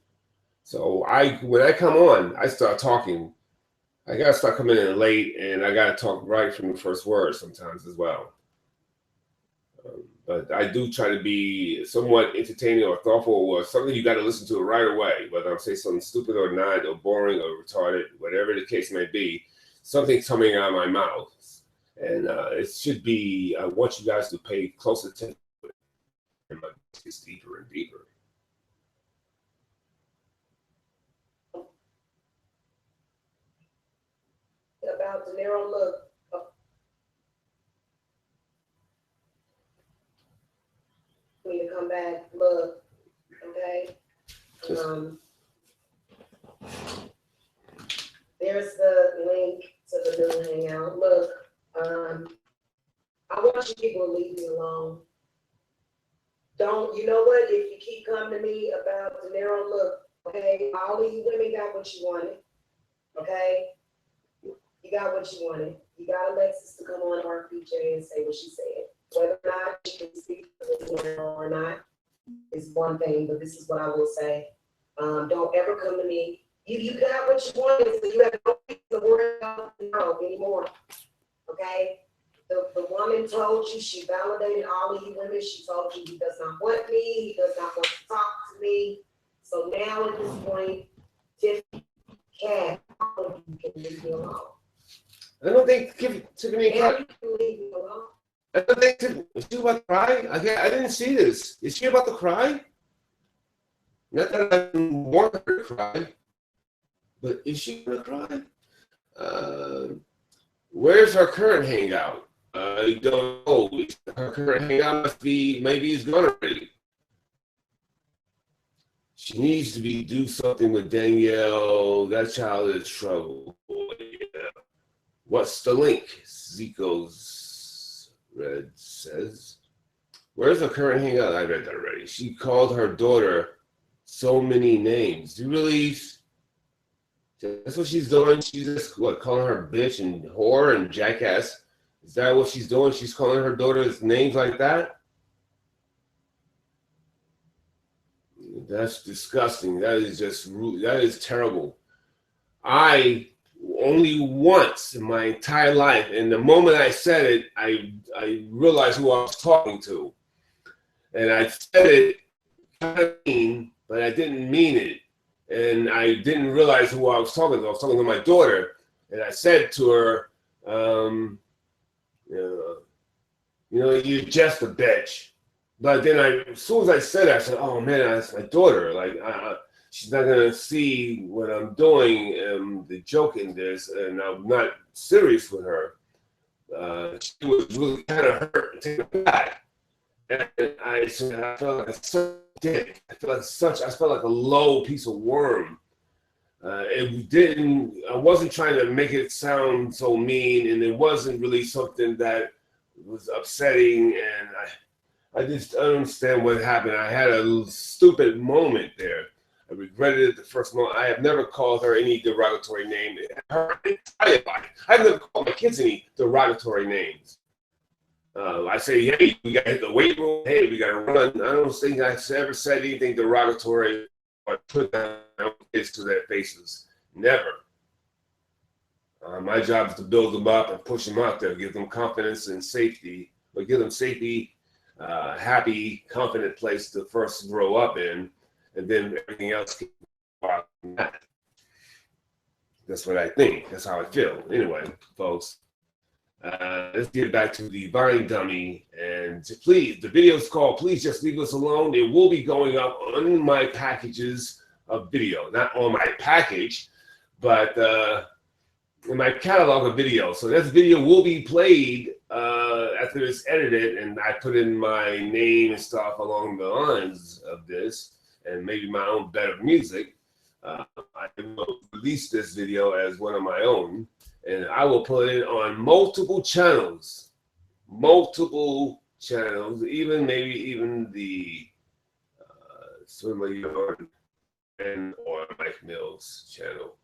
So when I come on, I start talking. I got to start coming in late, and I got to talk right from the first word sometimes as well. But I do try to be somewhat entertaining or thoughtful or something you got to listen to it right away, whether I'm saying something stupid or not, or boring or retarded, whatever the case may be, something's coming out of my mouth. And it should be, I want you guys to pay close attention to it. And my voice gets deeper and deeper. About De Niro, look. When you come back, look, okay? There's the link to the new hangout. Look, I want you people to leave me alone. Don't, you know what? If you keep coming to me about De Niro, look, okay? All of you women got what you wanted, okay? You got what you wanted. You got Alexis to come on our PJ and say what she said. Whether or not she can speak or not is one thing, but this is what I will say. Don't ever come to me. You got what you wanted, so you have no reason to worry about no anymore. Okay? The woman told you, she validated all of you women. She told you he does not want me, he does not want to talk to me. So now at this point, Tiffany Cat, you can leave me alone. I don't think Tiffany Cat. You can leave me alone. I don't think Tiffany, is she about to cry? I didn't see this. Is she about to cry? Not that I want her to cry, but is she gonna cry? Where's her current hangout? I don't know. Her current hangout must be, maybe it's gone already. She needs to do something with Danielle. That child is trouble. Yeah. What's the link? Zico's Red says. Where's her current hangout? I read that already. She called her daughter so many names. You really? That's what she's doing. She's just calling her bitch and whore and jackass. Is that what she's doing? She's calling her daughter's names like that? That's disgusting. That is just rude. That is terrible. I only once in my entire life, and the moment I said it, I realized who I was talking to. And I said it kind of mean, but I didn't mean it. And I didn't realize who I was talking to. I was talking to my daughter, and I said to her, you're just a bitch. But then as soon as I said it, I said, oh man, that's my daughter. Like, she's not gonna see what I'm doing, the joke in this, and I'm not serious with her. She was really kind of hurt and taken aback. And I said, I felt like such a dick. I felt like a low piece of worm. I wasn't trying to make it sound so mean, and it wasn't really something that was upsetting, and I just don't understand what happened. I had a stupid moment there. I regretted it the first moment. I have never called her any derogatory name. I've never called my kids any derogatory names. I say, hey, we got to hit the weight room. Hey, we got to run. I don't think I've ever said anything derogatory or put down kids to their faces. Never. My job is to build them up and push them out there, give them confidence and safety, but give them safety, happy, confident place to first grow up in, and then everything else can follow that. That's what I think. That's how I feel. Anyway, folks, let's get back to the Vine Dummy. And please, the video is called Please Just Leave Us Alone. It will be going up on my packages of video. Not on my package, but in my catalog of video. So this video will be played after it's edited, and I put in my name and stuff along the lines of this, and maybe my own bed of music. I will release this video as one of my own, and I will put it on multiple channels, even the Swimmer Yarn and or Mike Mills channel.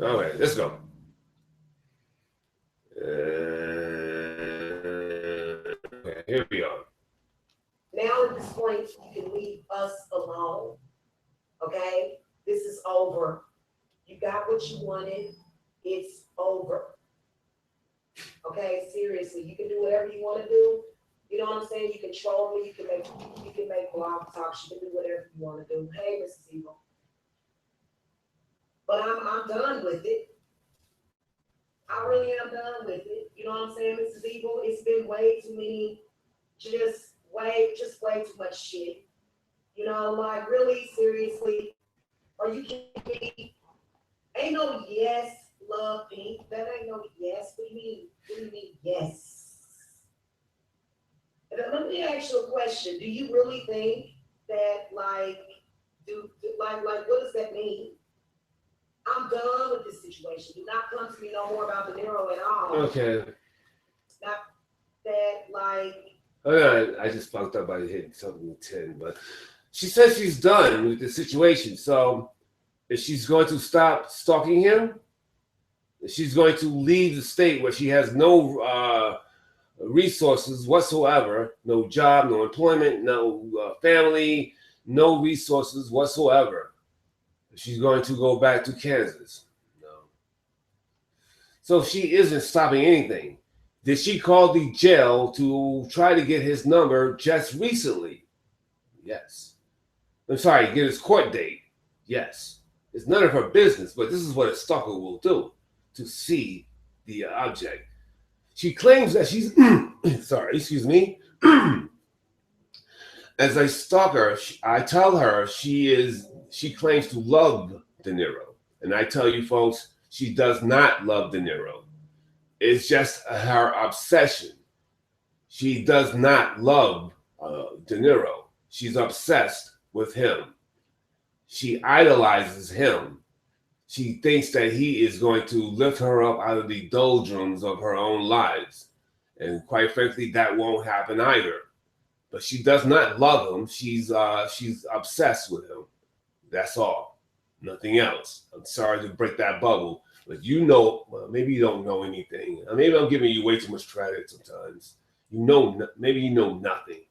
All right, let's go. Okay, here we are. Now at this point, you can leave us alone. Okay? This is over. You got what you wanted. It's over. Okay? Seriously, you can do whatever you want to do. You know what I'm saying? You can troll me. You can make blog talks. You can do whatever you want to do. Hey, Mrs. Evil. But I'm done with it. I really am done with it. You know what I'm saying, Mrs. Evil? It's been way too many, just way too much shit. You know, like really, seriously. Are you kidding me? Ain't no yes, love, pink. That ain't no yes. What do you mean? What do you mean yes? And let me ask you a question. Do you really think that like what does that mean? I'm done with this situation. Do not come to me no more about De Niro at all. Okay. Not that, like. Okay, I just fucked up by hitting something with 10, but she says she's done with the situation. So, if she's going to stop stalking him, if she's going to leave the state where she has no resources whatsoever, no job, no employment, no family, no resources whatsoever. She's going to go back to Kansas. No. So she isn't stopping anything. Did she call the jail to try to get his number just recently? Yes. I'm sorry, get his court date. Yes. It's none of her business, but this is what a stalker will do to see the object. She claims that she's, sorry, excuse me. As a stalker, I tell her she claims to love De Niro. And I tell you folks, she does not love De Niro. It's just her obsession. She does not love De Niro. She's obsessed with him. She idolizes him. She thinks that he is going to lift her up out of the doldrums of her own lives. And quite frankly, that won't happen either. But she does not love him. She's obsessed with him. That's all. Nothing else. I'm sorry to break that bubble. But you know, well, maybe you don't know anything. Maybe I'm giving you way too much credit sometimes. Maybe you know nothing.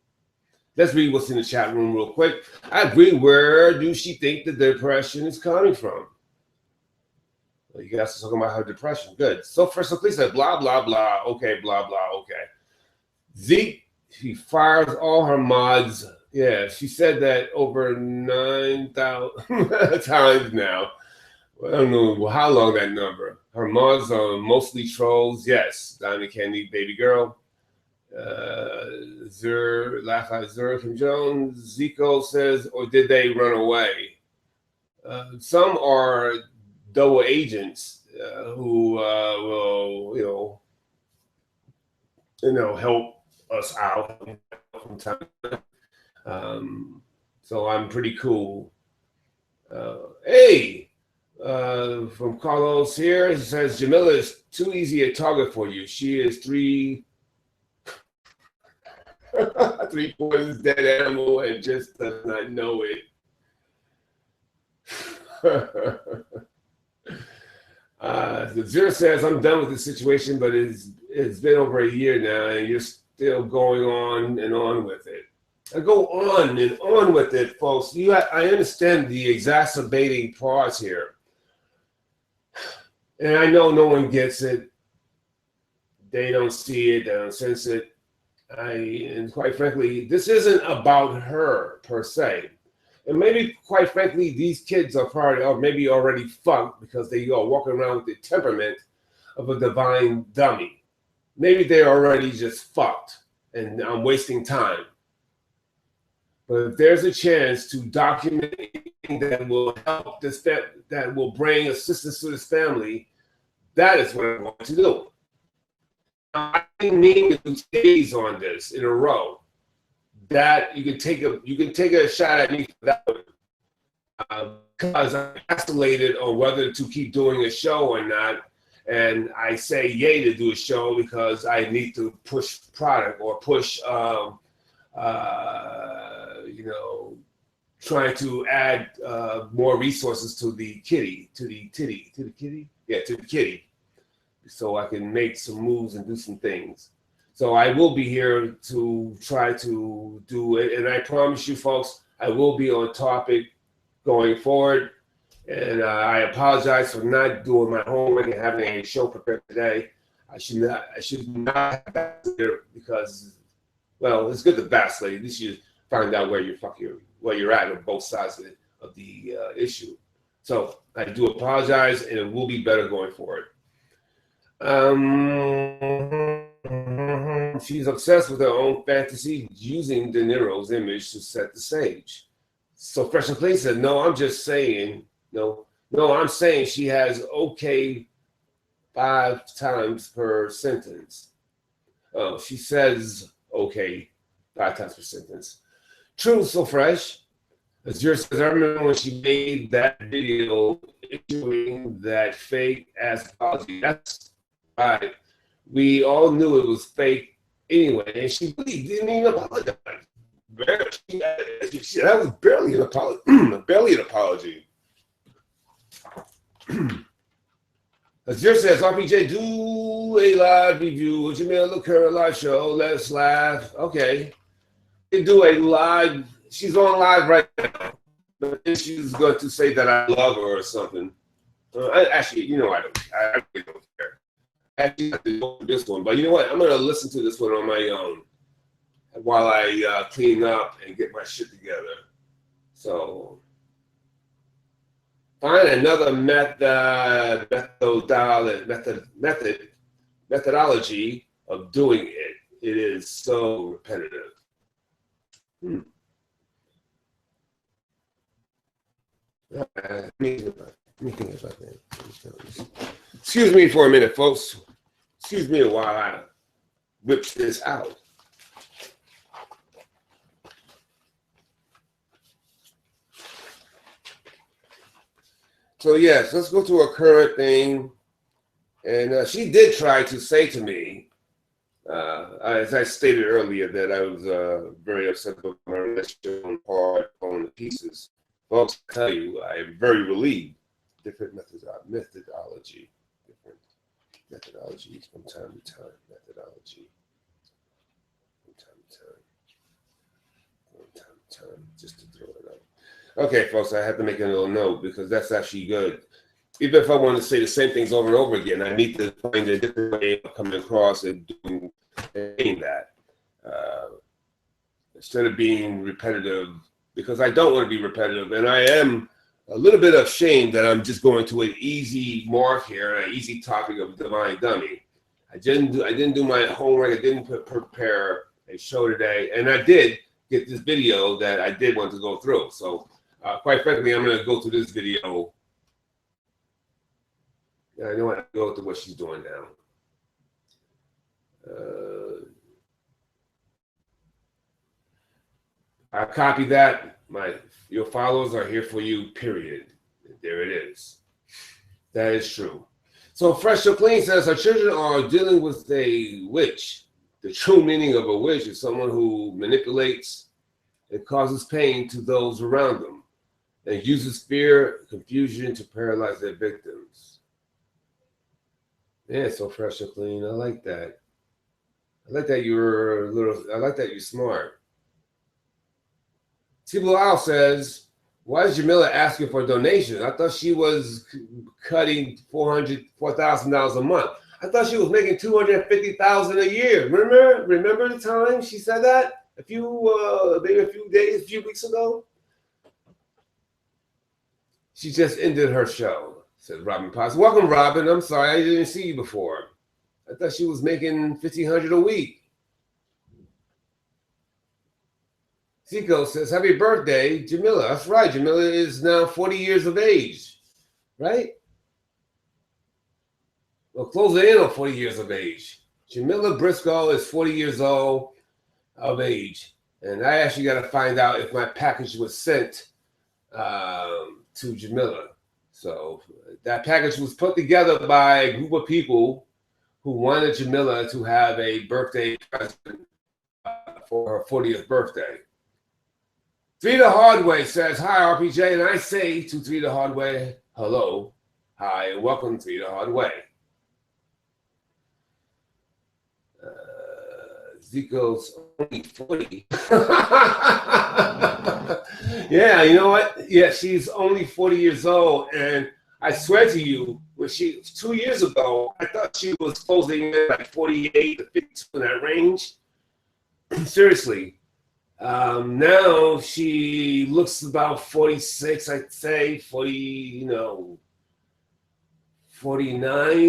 Let's read what's in the chat room real quick. I agree. Where do she think the depression is coming from? Well, you guys are talking about her depression. Good. So first, please say blah, blah, blah. Okay, blah, blah. Okay. Zeke, she fires all her mods. Yeah, she said that over 9,000 times now. Well, I don't know how long that number. Her mods are mostly trolls. Yes, Diamond Candy, baby girl. Zur from Jones. Zico says, or did they run away? Some are double agents who will, help us out from time to time. So I'm pretty cool. Hey, from Carlos here, he says Jamila is too easy a target for you. She is 3/4 dead animal and just does not know it. The Zero says, I'm done with the situation, but it's been over a year now, and you're still going on and on with it. I go on and on with it, folks. I understand the exacerbating parts here. And I know no one gets it. They don't see it. They don't sense it. And quite frankly, this isn't about her per se. And maybe, quite frankly, these kids are probably or maybe already fucked because they are walking around with the temperament of a divine dummy. Maybe they're already just fucked, and I'm wasting time. But if there's a chance to document anything that will help this, that will bring assistance to this family, that is what I'm going to do. I didn't mean to do days on this in a row. That you can take a shot at me for that one, because I vacillated on whether to keep doing a show or not, and I say yay to do a show because I need to push product or push trying to add more resources to the kitty, so I can make some moves and do some things. So I will be here to try to do it, and I promise you, folks, I will be on topic going forward. And I apologize for not doing my homework and having a show prepared today. I should not have here because, well, it's good to vacillate. At least you find out where you're at on both sides of the issue. So I do apologize, and it will be better going forward. She's obsessed with her own fantasy, using De Niro's image to set the stage. So Fresh and Clean said, no, I'm just saying, no, I'm saying she has okay 5 times per sentence. Oh, she says okay 5 times per sentence. True, So Fresh. As yours says, I remember when she made that video issuing that fake ass apology. That's right. We all knew it was fake anyway, and she really didn't even apologize. That was barely an apology. Barely an apology. As yours says, RPJ, do a live review. Jamila, look her live show. Let's laugh. Okay. They do a live. She's on live right now. But then she's going to say that I love her or something. Actually, I really don't care. I actually have to go for this one, but you know what? I'm going to listen to this one on my own while I clean up and get my shit together. So, find another methodology of doing it. It is so repetitive. Let me think about that. Excuse me for a minute, folks. Excuse me while I whip this out. So yes, let's go to a current thing. And she did try to say to me, as I stated earlier, that I was very upset about my relationship on the pieces. Folks, I tell you, I am very relieved. Different methodology. Different methodologies from time to time. Methodology. From time to time. Just to throw it out. Okay, folks, I have to make a little note because that's actually good. Even if I want to say the same things over and over again, I need to find a different way of coming across and doing that. Instead of being repetitive, because I don't want to be repetitive, and I am a little bit ashamed that I'm just going to an easy mark here, an easy topic of divine dummy. I didn't do my homework. I didn't prepare a show today, and I did get this video that I did want to go through. So, quite frankly, I'm going to go through this video. I know I have to go through what she's doing now. I copy that. Your followers are here for you, period. There it is. That is true. So Fresh So Clean says our children are dealing with a witch. The true meaning of a witch is someone who manipulates and causes pain to those around them and uses fear, confusion to paralyze their victims. Yeah, so Fresh So Clean. I like that. I like that you're smart. Steele Owl says, why is Jamila asking for a donation? I thought she was cutting $4,000 a month. I thought she was making $250,000 a year. Remember the time she said that? Maybe a few weeks ago? She just ended her show, said Robin Potts. Welcome, Robin. I'm sorry, I didn't see you before. I thought she was making $1,500 a week. Zico says, happy birthday, Jamila. That's right. Jamila is now 40 years of age, right? Well, closing in on 40 years of age. Jamila Briscoe is 40 years old of age. And I actually got to find out if my package was sent to Jamila. So that package was put together by a group of people who wanted Jamila to have a birthday present for her 40th birthday. Three the Hard Way says, hi, RPJ, and I say to Three the Hard Way, hello, hi, and welcome to Three the Hard Way. Zico's only 40. Yeah, you know what? Yeah, she's only 40 years old, and I swear to you, 2 years ago, I thought she was closing in like 48 to 52 in that range. Seriously. Now she looks about 46, I'd say, 49,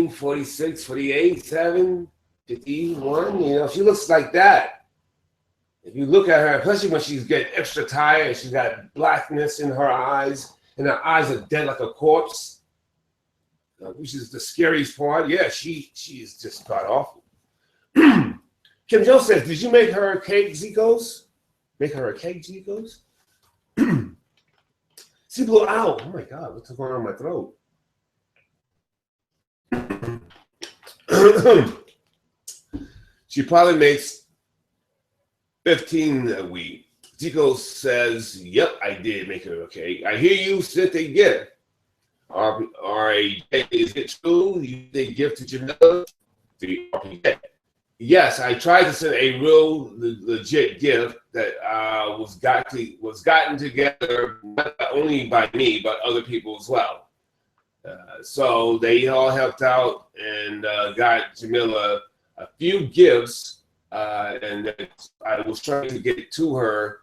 46, 48, 7, 51, she looks like that. If you look at her, especially when she's getting extra tired, she's got blackness in her eyes, and her eyes are dead like a corpse, which is the scariest part. Yeah, she is just god awful. Kim Jones says, did you make her a cake, Zicos? Make her a cake, Zicos? She blew out. Oh my God, what's going on in my throat? She probably makes 15 a week. Zicos says, yep, I did make her a cake. I hear you sent a gift. Is it true? You did a gift to Jamila? Yes, I tried to send a real legit gift that was gotten together not only by me but other people as well. So they all helped out and got Jamila a few gifts, and I was trying to get it to her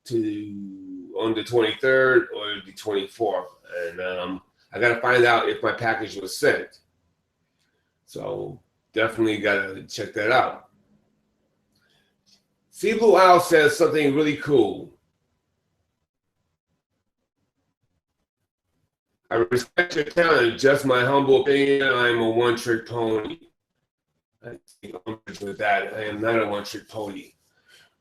on the 23rd or the 24th, and I got to find out if my package was sent. So definitely got to check that out. Sea Blue Owl says something really cool. I respect your talent, just my humble opinion, I'm a one-trick pony. I think with that, I am not a one-trick pony.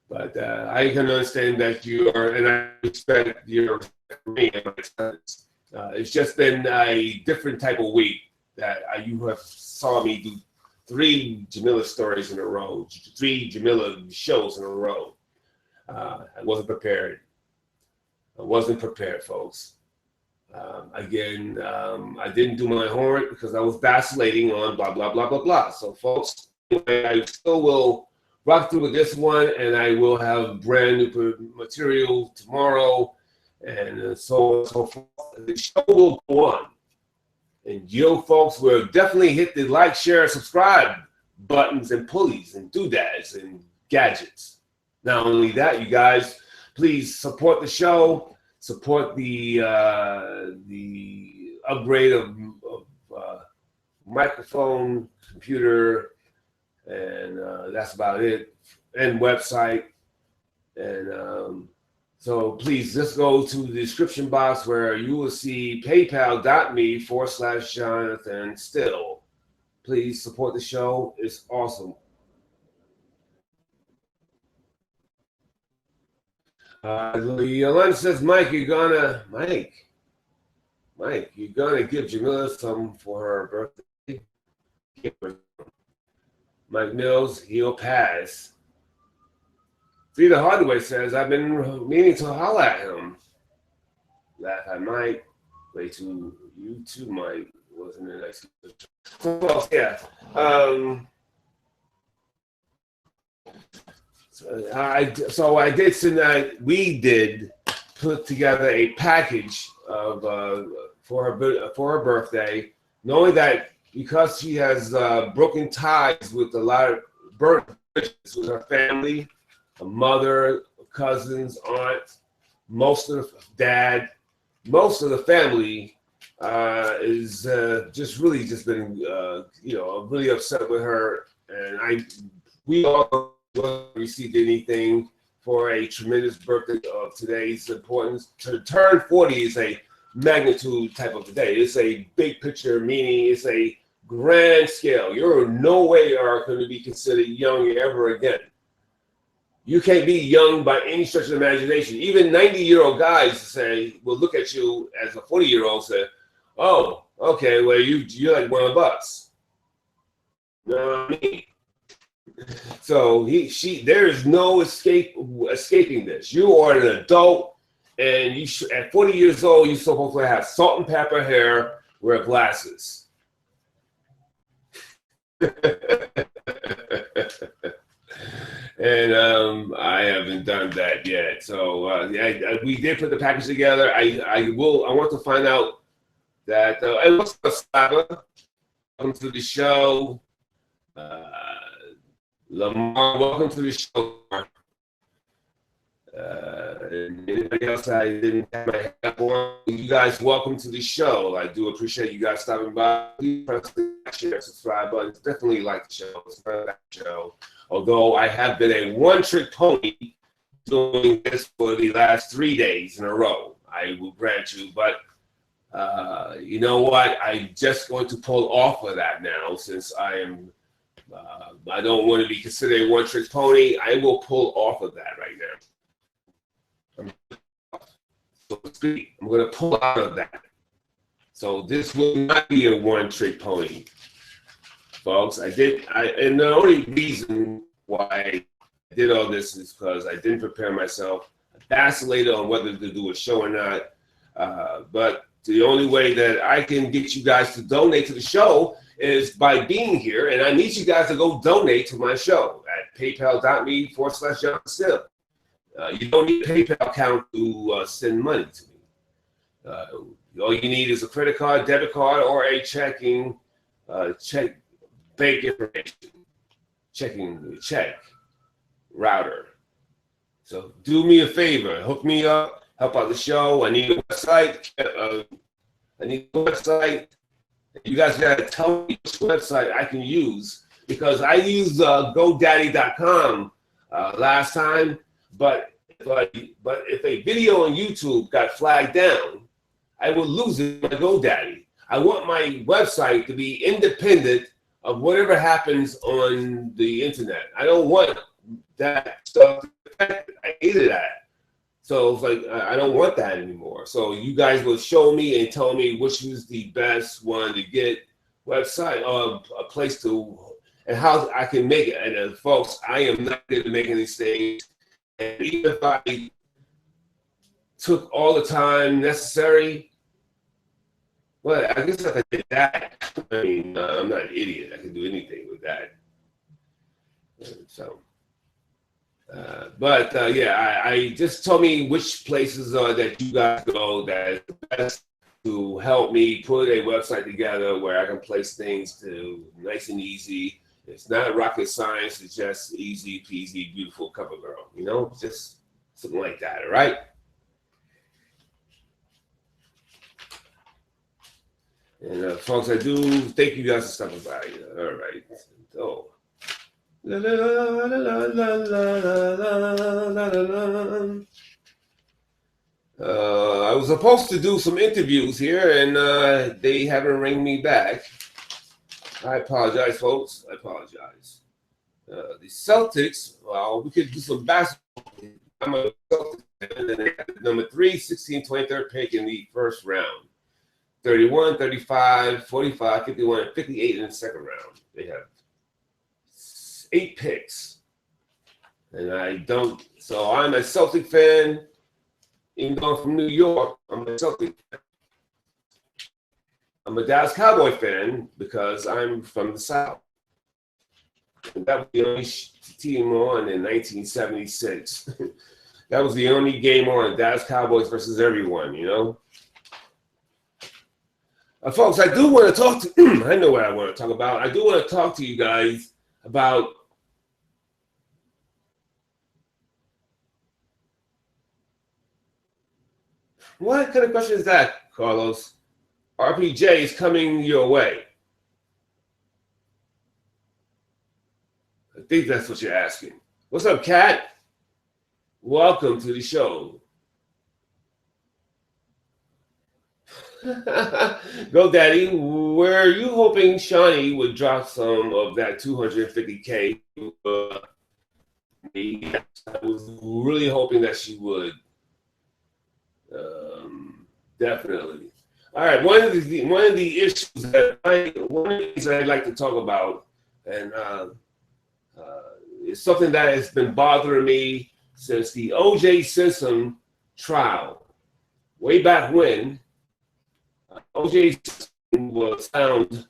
But I can understand that you are, and I respect your me and my talents. It's just been a different type of week that you have saw me do 3 Jamila stories in a row, 3 Jamila shows in a row. I wasn't prepared. I wasn't prepared, folks. I didn't do my homework because I was vacillating on blah, blah, blah, blah, blah. So, folks, I still will rock through with this one, and I will have brand new material tomorrow, and so on and so forth. The show will go on. And you folks will definitely hit the like, share, subscribe buttons and pulleys and doodads and gadgets. Not only that, you guys, please support the show, support the upgrade of microphone, computer, and that's about it. And website. And so please just go to the description box where you will see paypal.me/Johnathan Steele. Please support the show. It's awesome. Yolanda says, Mike, you're gonna give Jamila some for her birthday. Mike Mills, he'll pass. Frida Hardaway says, I've been meaning to holler at him. Laugh at Mike. Way too, you too, Mike. Wasn't it nice? Well, yeah. We did put together a package of for her birthday, knowing that because she has broken ties with a lot of bridges with her family, her mother, cousins, aunts, most of the dad, most of the family is just been really upset with her, and we all received anything for a tremendous birthday of today's importance. To turn 40 is a magnitude type of day. It's a big picture, meaning it's a grand scale. You're no way are going to be considered young ever again. You can't be young by any stretch of the imagination. Even 90-year-old guys will look at you as a 40-year-old and say, oh, okay, well, you're like one of us. You know what I mean? So there is no escaping this. You are an adult, and at 40 years old, you're supposed to have salt and pepper hair, wear glasses. And I haven't done that yet. So we did put the package together. I want to find out that. And what's up, Slava? Welcome to the show. Lamar, welcome to the show. And anybody else I didn't have my hat on, you guys, welcome to the show. I do appreciate you guys stopping by. Please press the share, subscribe button. Definitely like the show. It's not that show. Although I have been a one-trick pony doing this for the last 3 days in a row, I will grant you. But you know what? I'm just going to pull off of that now, since I don't want to be considered a one-trick pony. I will pull off of that right now. So to speak, I'm going to pull out of that. So this will not be a one-trick pony, folks. And the only reason why I did all this is because I didn't prepare myself. I vacillated on whether to do a show or not. But the only way that I can get you guys to donate to the show is by being here, and I need you guys to go donate to my show at paypal.me/Johnathan Steele. You don't need a PayPal account to send money to me. All you need is a credit card, debit card, or a check bank information, check router. So do me a favor, hook me up, help out the show. I need a website. You guys gotta tell me which website I can use, because I used GoDaddy.com last time, but if a video on YouTube got flagged down, I would lose it on GoDaddy. I want my website to be independent of whatever happens on the internet. I don't want that stuff. I hated that. So it's like, I don't want that anymore. So you guys will show me and tell me which is the best one to get website or a place to, and how I can make it. And folks, I am not going to make any things. And even if I took all the time necessary, well, I guess if I did that, I mean, I'm not an idiot. I can do anything with that. So. Yeah, I just tell me which places that you guys go that is the best to help me put a website together where I can place things to nice and easy. It's not rocket science. It's just easy peasy, beautiful cover girl. You know, just something like that. All right. And folks, I do thank you guys for stopping by. All right. So La, la, la, la, la, la, la, la, la. I was supposed to do some interviews here, and they haven't rang me back. I apologize, folks. I apologize. The Celtics, well, we could do some basketball. I'm a Celtics fan, and they have number 3, 16, 23rd pick in the first round. 31, 35, 45, 51, and 58 in the second round. They have 8 picks. And I don't, so I'm a Celtic fan. Even though I'm from New York, I'm a Celtic fan. I'm a Dallas Cowboy fan because I'm from the South. And that was the only team on in 1976. That was the only game on, Dallas Cowboys versus everyone, you know? Folks, I do want to talk to, I know what I want to talk about. I do want to talk to you guys about what kind of question is that, Carlos? RPJ is coming your way. I think that's what you're asking. What's up, Kat? Welcome to the show. Go, Daddy. Were you hoping Shawnee would drop some of that $250K? I was really hoping that she would. Definitely. All right. One of the issues that one of the things I'd like to talk about, and it's something that has been bothering me since the O.J. Simpson trial. Way back when, O.J. Simpson was found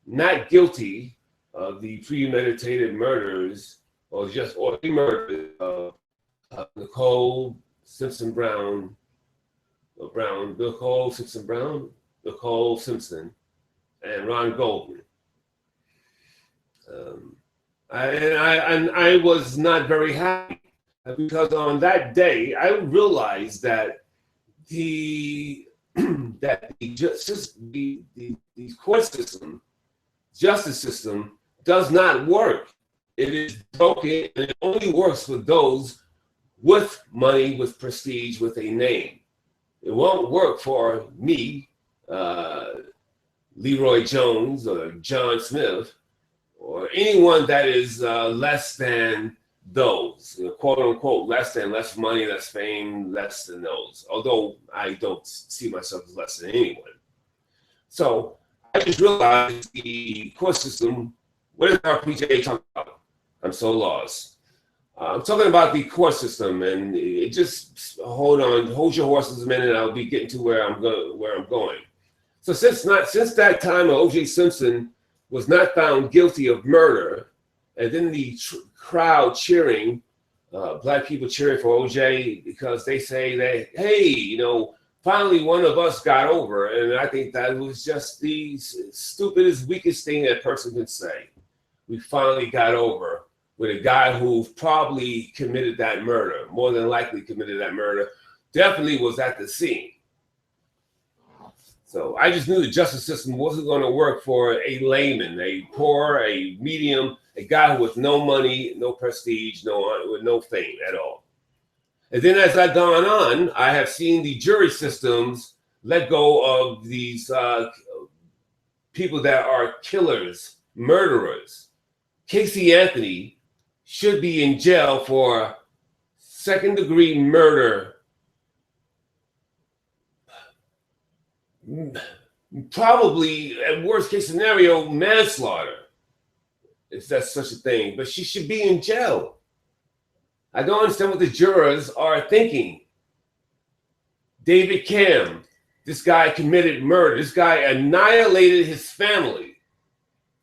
not guilty of the premeditated murders or the murders of Nicole Simpson, and Ron Goldman. I was not very happy because on that day I realized that the court system, justice system, does not work. It is broken, and it only works for those with money, with prestige, with a name. It won't work for me, Leroy Jones or John Smith, or anyone that is less than those, quote unquote, less money, less fame, less than those. Although I don't see myself as less than anyone. So I just realized the court system. What is RPJ talking about? I'm so lost. I'm talking about the court system, and it just hold your horses a minute. I'll be getting to where I'm going. So since that time, O.J. Simpson was not found guilty of murder, and then the crowd cheering, black people cheering for O.J. because they say that, hey, finally one of us got over, and I think that was just the stupidest, weakest thing that person can say. We finally got over with a guy who probably committed that murder, more than likely committed that murder, definitely was at the scene. So I just knew the justice system wasn't going to work for a layman, a poor, a medium, a guy with no money, no prestige, with no fame at all. And then as I've gone on, I have seen the jury systems let go of these people that are killers, murderers. Casey Anthony should be in jail for second-degree murder, probably at worst case scenario, manslaughter, if that's such a thing. But she should be in jail. I don't understand what the jurors are thinking. David Cam, this guy committed murder. This guy annihilated his family.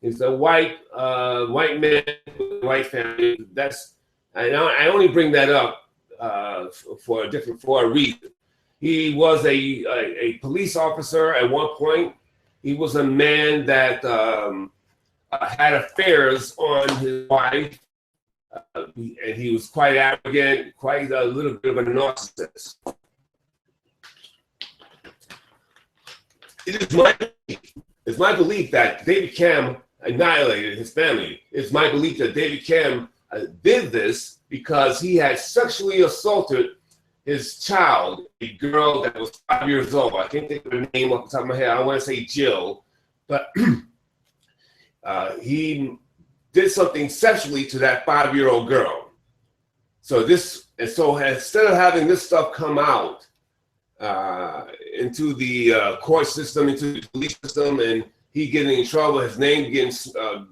He's a white man with a white family. I only bring that up for a reason. He was a police officer at one point. He was a man that had affairs on his wife, and he was quite arrogant, quite a little bit of a narcissist. It's my belief that David Cam annihilated his family. It's my belief that David Cam did this because he had sexually assaulted his child, a girl that was 5 years old. I can't think of her name off the top of my head. I want to say Jill, but he did something sexually to that 5-year-old girl. So instead of having this stuff come out into the court system, into the police system, and he getting in trouble, his name getting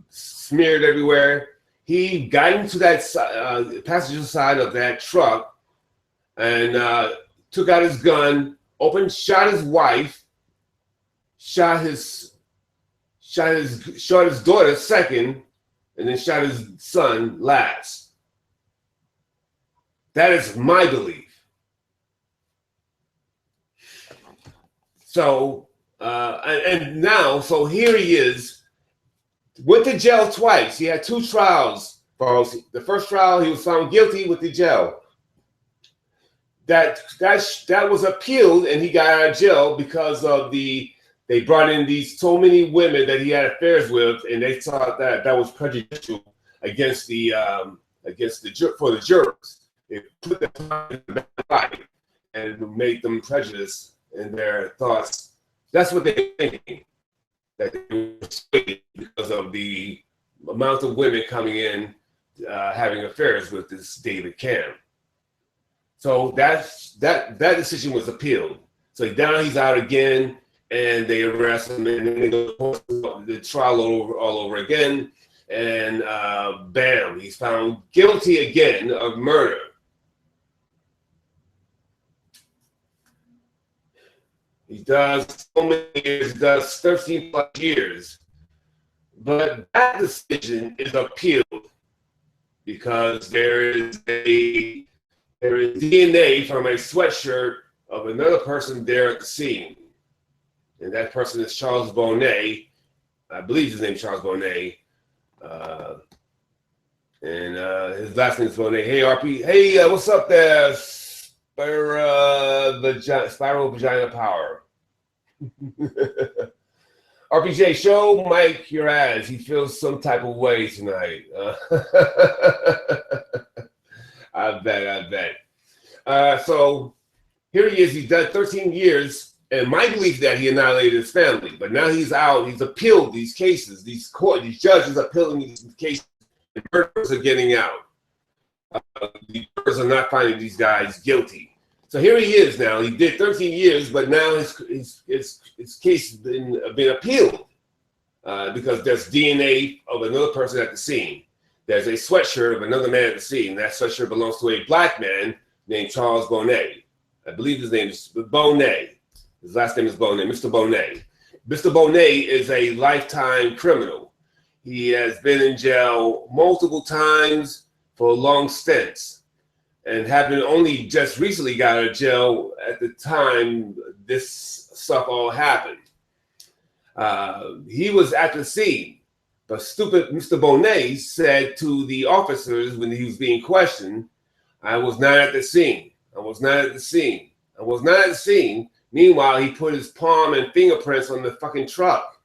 smeared everywhere, he got into that passenger side of that truck and took out his gun, shot his wife, shot his daughter second, and then shot his son last. That is my belief. So, and now, so here he is, went to jail twice. He had 2 trials. The first trial, he was found guilty with the jail. That was appealed, and he got out of jail because of they brought in so many women that he had affairs with, and they thought that was prejudicial against for the jurors. It put them in the bad light and made them prejudiced in their thoughts. That's what they're thinking, that they were persuaded because of the amount of women coming in having affairs with this David Cam. So that decision was appealed. So now he's out again, and they arrest him, and then they go to the trial all over again, and bam, he's found guilty again of murder. He does so many years, he does 13 plus years, but that decision is appealed because there is DNA from a sweatshirt of another person there at the scene. And that person is Charles Bonnet. I believe his name is Charles Bonnet. And his last name is Bonnet. Hey, RP. Hey, what's up there? Spiral Vagina Power. RPJ, show Mike your ass. He feels some type of way tonight. I bet. So here he is. He's done 13 years, and my belief that he annihilated his family. But now he's out. He's appealed these cases. These judges are appealing these cases. And murderers are getting out. The murderers are not finding these guys guilty. So here he is now. He did 13 years, but now his case has been appealed because there's DNA of another person at the scene. There's a sweatshirt of another man at the scene. That sweatshirt belongs to a black man named Charles Bonnet. I believe his name is Bonnet. His last name is Bonnet, Mr. Bonnet. Mr. Bonnet is a lifetime criminal. He has been in jail multiple times for long stints, and having only just recently got out of jail at the time this stuff all happened. He was at the scene. But stupid Mr. Bonnet said to the officers when he was being questioned, I was not at the scene. I was not at the scene. I was not at the scene. Meanwhile, he put his palm and fingerprints on the fucking truck.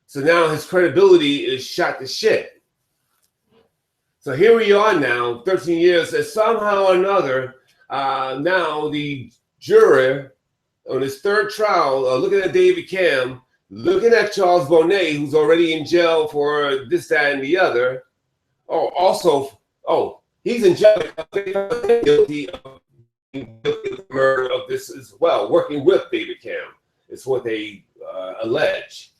So now his credibility is shot to shit. So here we are now, 13 years, and somehow or another, now the juror on his third trial, looking at David Cam, looking at Charles Bonnet, who's already in jail for this, that, and the other. He's in jail because guilty of the murder of this as well, working with David Cam. It's what they allege.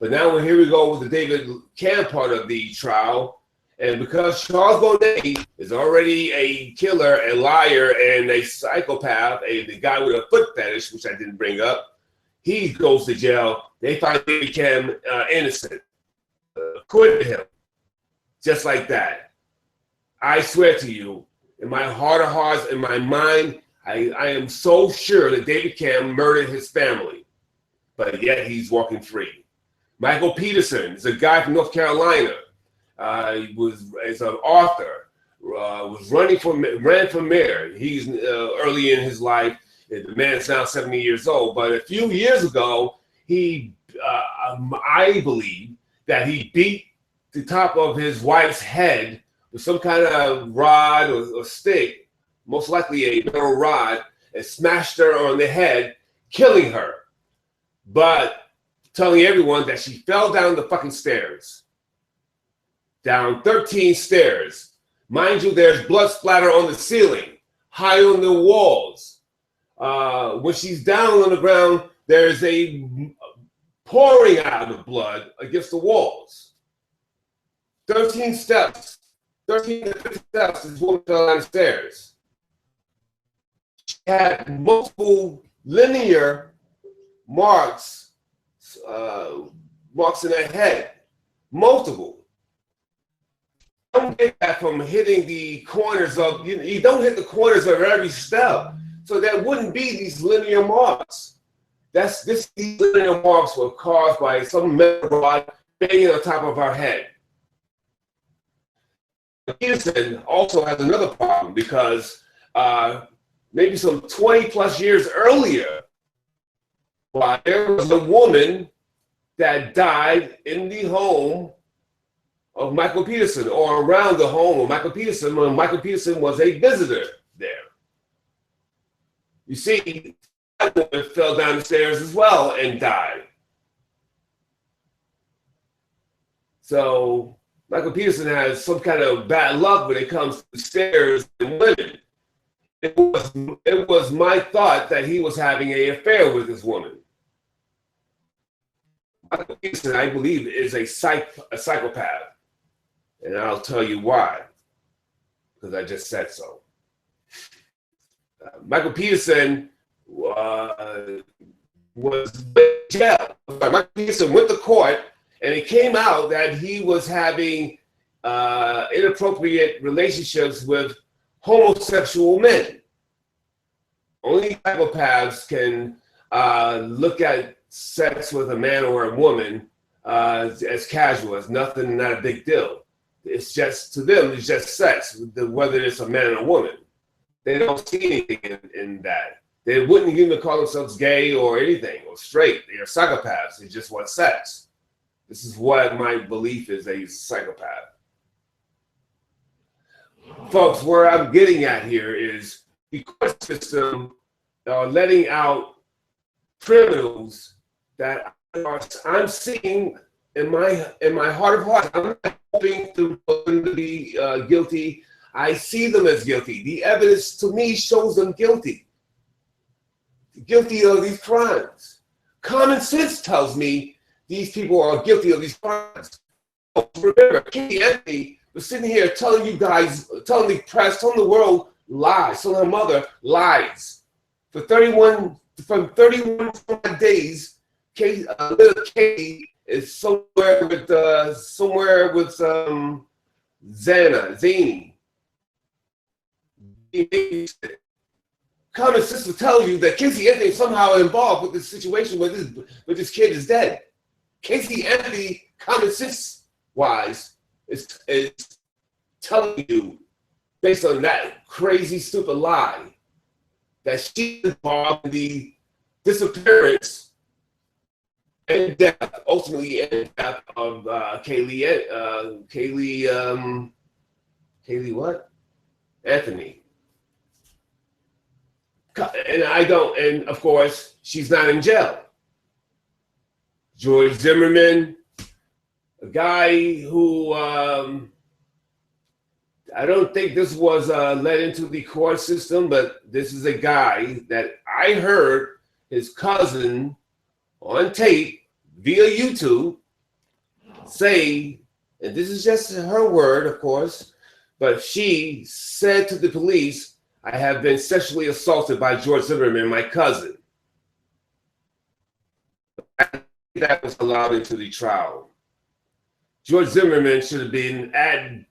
But now here we go with the David Cam part of the trial. And because Charles Bonnet is already a killer, a liar, and a psychopath, the guy with a foot fetish, which I didn't bring up, he goes to jail. They find David Cam innocent. Acquitted him. Just like that. I swear to you, in my heart of hearts, in my mind, I am so sure that David Cam murdered his family. But yet he's walking free. Michael Peterson is a guy from North Carolina. He is an author. Ran for mayor. He's early in his life. The man is now 70 years old. But a few years ago, I believe that he beat the top of his wife's head with some kind of rod or stick, most likely a metal rod, and smashed her on the head, killing her, but telling everyone that she fell down the fucking stairs. Down 13 stairs. Mind you, there's blood splatter on the ceiling, high on the walls. When she's down on the ground, there's a pouring out of blood against the walls. 13 steps. 13 to 50 steps is what fell down the stairs. She had multiple linear marks in her head. Multiple. You don't get that from hitting the corners of, you don't hit the corners of every step. So there wouldn't be these linear marks. These linear marks were caused by some metal rod banging on top of her head. Peterson also has another problem because maybe some 20 plus years earlier, there was a woman that died in the home of Michael Peterson, or around the home of Michael Peterson, when Michael Peterson was a visitor there. You see, that woman fell down the stairs as well and died. So Michael Peterson has some kind of bad luck when it comes to stairs and women. It was my thought that he was having an affair with this woman. Michael Peterson, I believe, is a psychopath. And I'll tell you why. Because I just said so. Michael Peterson was in jail. Michael Peterson went to court, and it came out that he was having inappropriate relationships with homosexual men. Only psychopaths can look at sex with a man or a woman as casual, as nothing, not a big deal. It's just, to them, it's just sex, whether it's a man or a woman. They don't see anything in that. They wouldn't even call themselves gay or anything, or straight. They are psychopaths. They just want sex. This is what my belief is, a psychopath. Folks, where I'm getting at here is the court system letting out criminals that I'm seeing in my heart of hearts. I'm not hoping to be guilty. I see them as guilty. The evidence to me shows them guilty. Guilty of these crimes. Common sense tells me these people are guilty of these crimes. Remember, Katie Anthony was sitting here telling you guys, telling the press, telling the world lies, telling her mother lies. For 31 days, little Katie is somewhere with Zany. Common sense will tell you that Casey Anthony is somehow involved with this situation where this kid is dead. Casey Anthony, common sense wise, is telling you, based on that crazy, stupid lie, that she is involved in the disappearance and death, ultimately and death of Kaylee what? Anthony. And of course, she's not in jail. George Zimmerman, a guy who I don't think this was led into the court system, but this is a guy that I heard his cousin on tape via YouTube say, and this is just her word, of course, but she said to the police, "I have been sexually assaulted by George Zimmerman, my cousin." That was allowed into the trial. George Zimmerman should have been at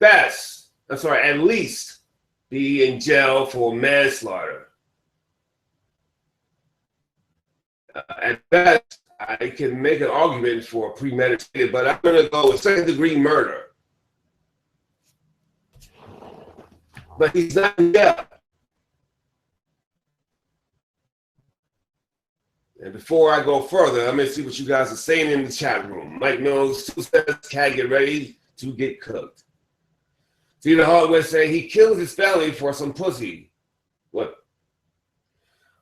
least be in jail for manslaughter. At best, I can make an argument for premeditated, but I'm going to go with second-degree murder. But he's not in jail. And before I go further, let me see what you guys are saying in the chat room. Mike Mills says, "Cat, get ready to get cooked." See the hardware say he kills his family for some pussy. What?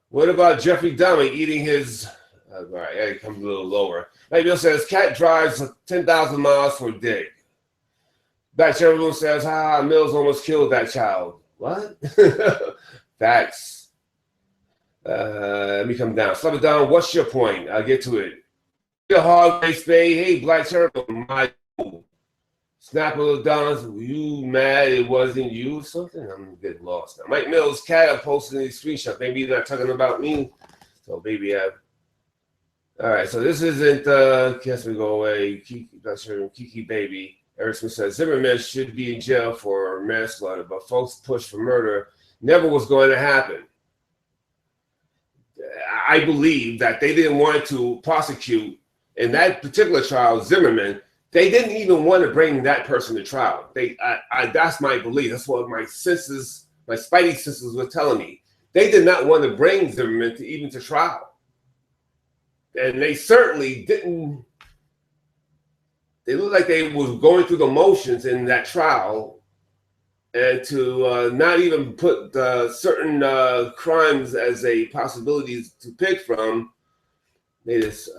What about Jeffrey Dahmer eating his? All right, it comes a little lower. Mike Mills says, "Cat drives 10,000 miles for dick." Back Cherubim says, "Ha, Mills almost killed that child." What? Facts. Let me come down. Slow it down. What's your point? I'll get to it. The hard way, Spade. Hey, Black Cherubim, my Snapper Dons, you mad it wasn't you or something? I'm getting lost now. Mike Mills, Cat, I'm posting these screenshots. Maybe you're not talking about me. So maybe I've. All right, so this isn't Guess We Go Away. Kiki Baby. Eric Smith says Zimmerman should be in jail for manslaughter, but folks push for murder never was going to happen. I believe that they didn't want to prosecute in that particular trial, Zimmerman. They didn't even want to bring that person to trial. That's my belief. That's what my senses, my spidey senses were telling me. They did not want to bring Zimmerman to trial. And they certainly didn't. They looked like they was going through the motions in that trial, and to not even put certain crimes as a possibility to pick from. They just,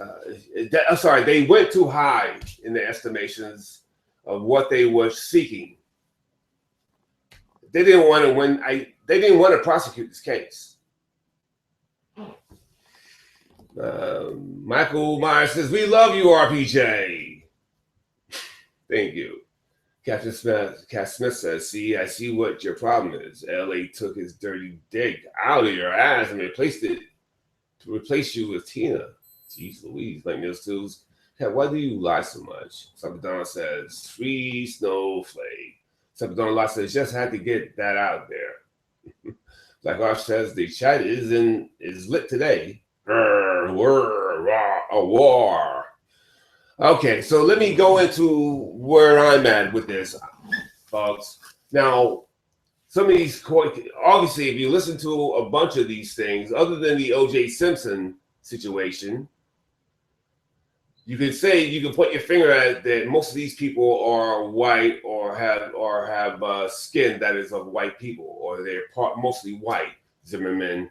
they went too high in the estimations of what they were seeking. They didn't want to win. They didn't want to prosecute this case. Michael Myers says, "We love you, RPJ." Thank you. Captain Smith. Cat Smith says, "See, I see what your problem is. LA took his dirty dick out of your ass and replaced it to replace you with Tina." Jeez Louise, like Mills Tools. Why do you lie so much? Sabadon says, "Free Snowflake." Sabadon Lot says, "Just had to get that out there." Black Arch says, "The chat is lit today. A war." Okay, so let me go into where I'm at with this, folks. Now, some of these, obviously, if you listen to a bunch of these things, other than the O.J. Simpson situation, you can say, you can put your finger at that most of these people are white or have skin that is of white people, or they're mostly white. Zimmerman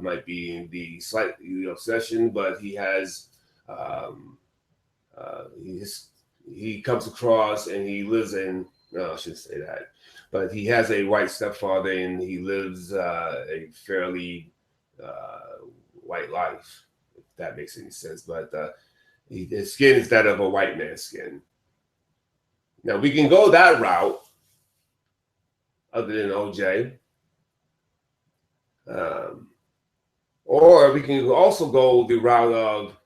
might be in the slightly obsession, but he has he comes across and he lives in, no, I shouldn't say that, but he has a white stepfather and he lives a fairly white life, if that makes any sense. But his skin is that of a white man's skin. Now, we can go that route, other than OJ. Or we can also go the route of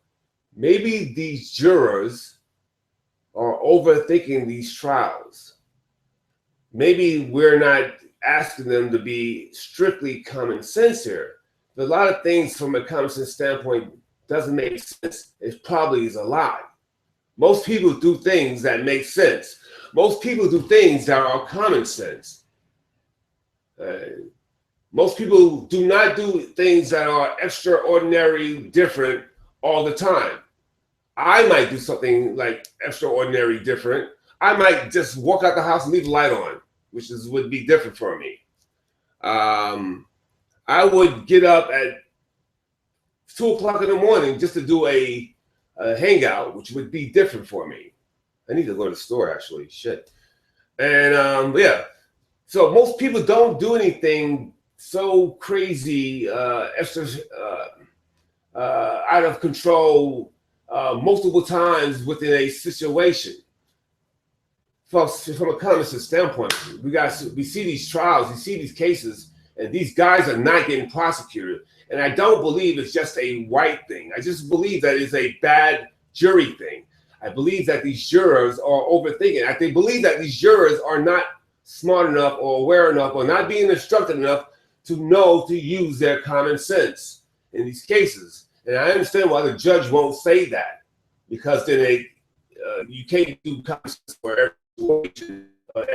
maybe these jurors are overthinking these trials. Maybe we're not asking them to be strictly common sense here. But a lot of things from a common sense standpoint doesn't make sense. It probably is a lie. Most people do things that make sense. Most people do things that are common sense. Most people do not do things that are extraordinary different all the time. I might do something like extraordinary different. I might just walk out the house and leave the light on, which would be different for me. I would get up at 2 o'clock in the morning just to do a hangout, which would be different for me. I need to go to the store, actually. Shit. And yeah, so most people don't do anything so crazy, extra, out of control multiple times within a situation. From a common sense standpoint, we see these trials, we see these cases, and these guys are not getting prosecuted. And I don't believe it's just a white thing. I just believe that it's a bad jury thing. I believe that these jurors are overthinking. I believe that these jurors are not smart enough or aware enough or not being instructed enough to know to use their common sense in these cases. And I understand why the judge won't say that, because then you can't do common sense for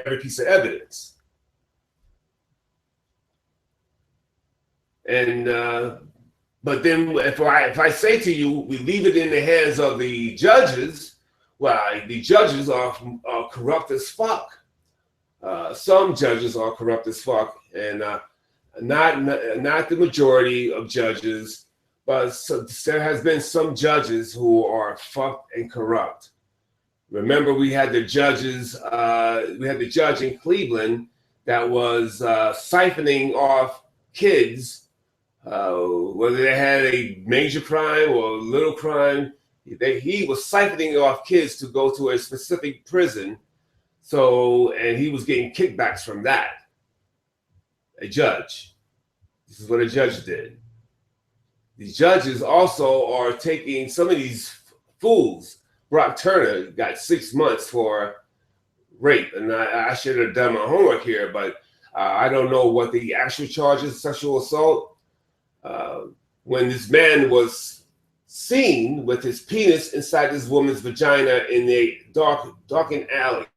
every piece of evidence. And But then if I say to you, we leave it in the hands of the judges, well, the judges are corrupt as fuck. Some judges are corrupt as fuck, and not the majority of judges, but there has been some judges who are fucked and corrupt. Remember, we had the judges. We had the judge in Cleveland that was siphoning off kids. Whether they had a major crime or a little crime, he was siphoning off kids to go to a specific prison. And he was getting kickbacks from that. A judge. This is what a judge did. These judges also are taking some of these fools. Brock Turner got 6 months for rape, and I should have done my homework here, but I don't know what the actual charges, sexual assault. When this man was seen with his penis inside this woman's vagina in a darkened alley.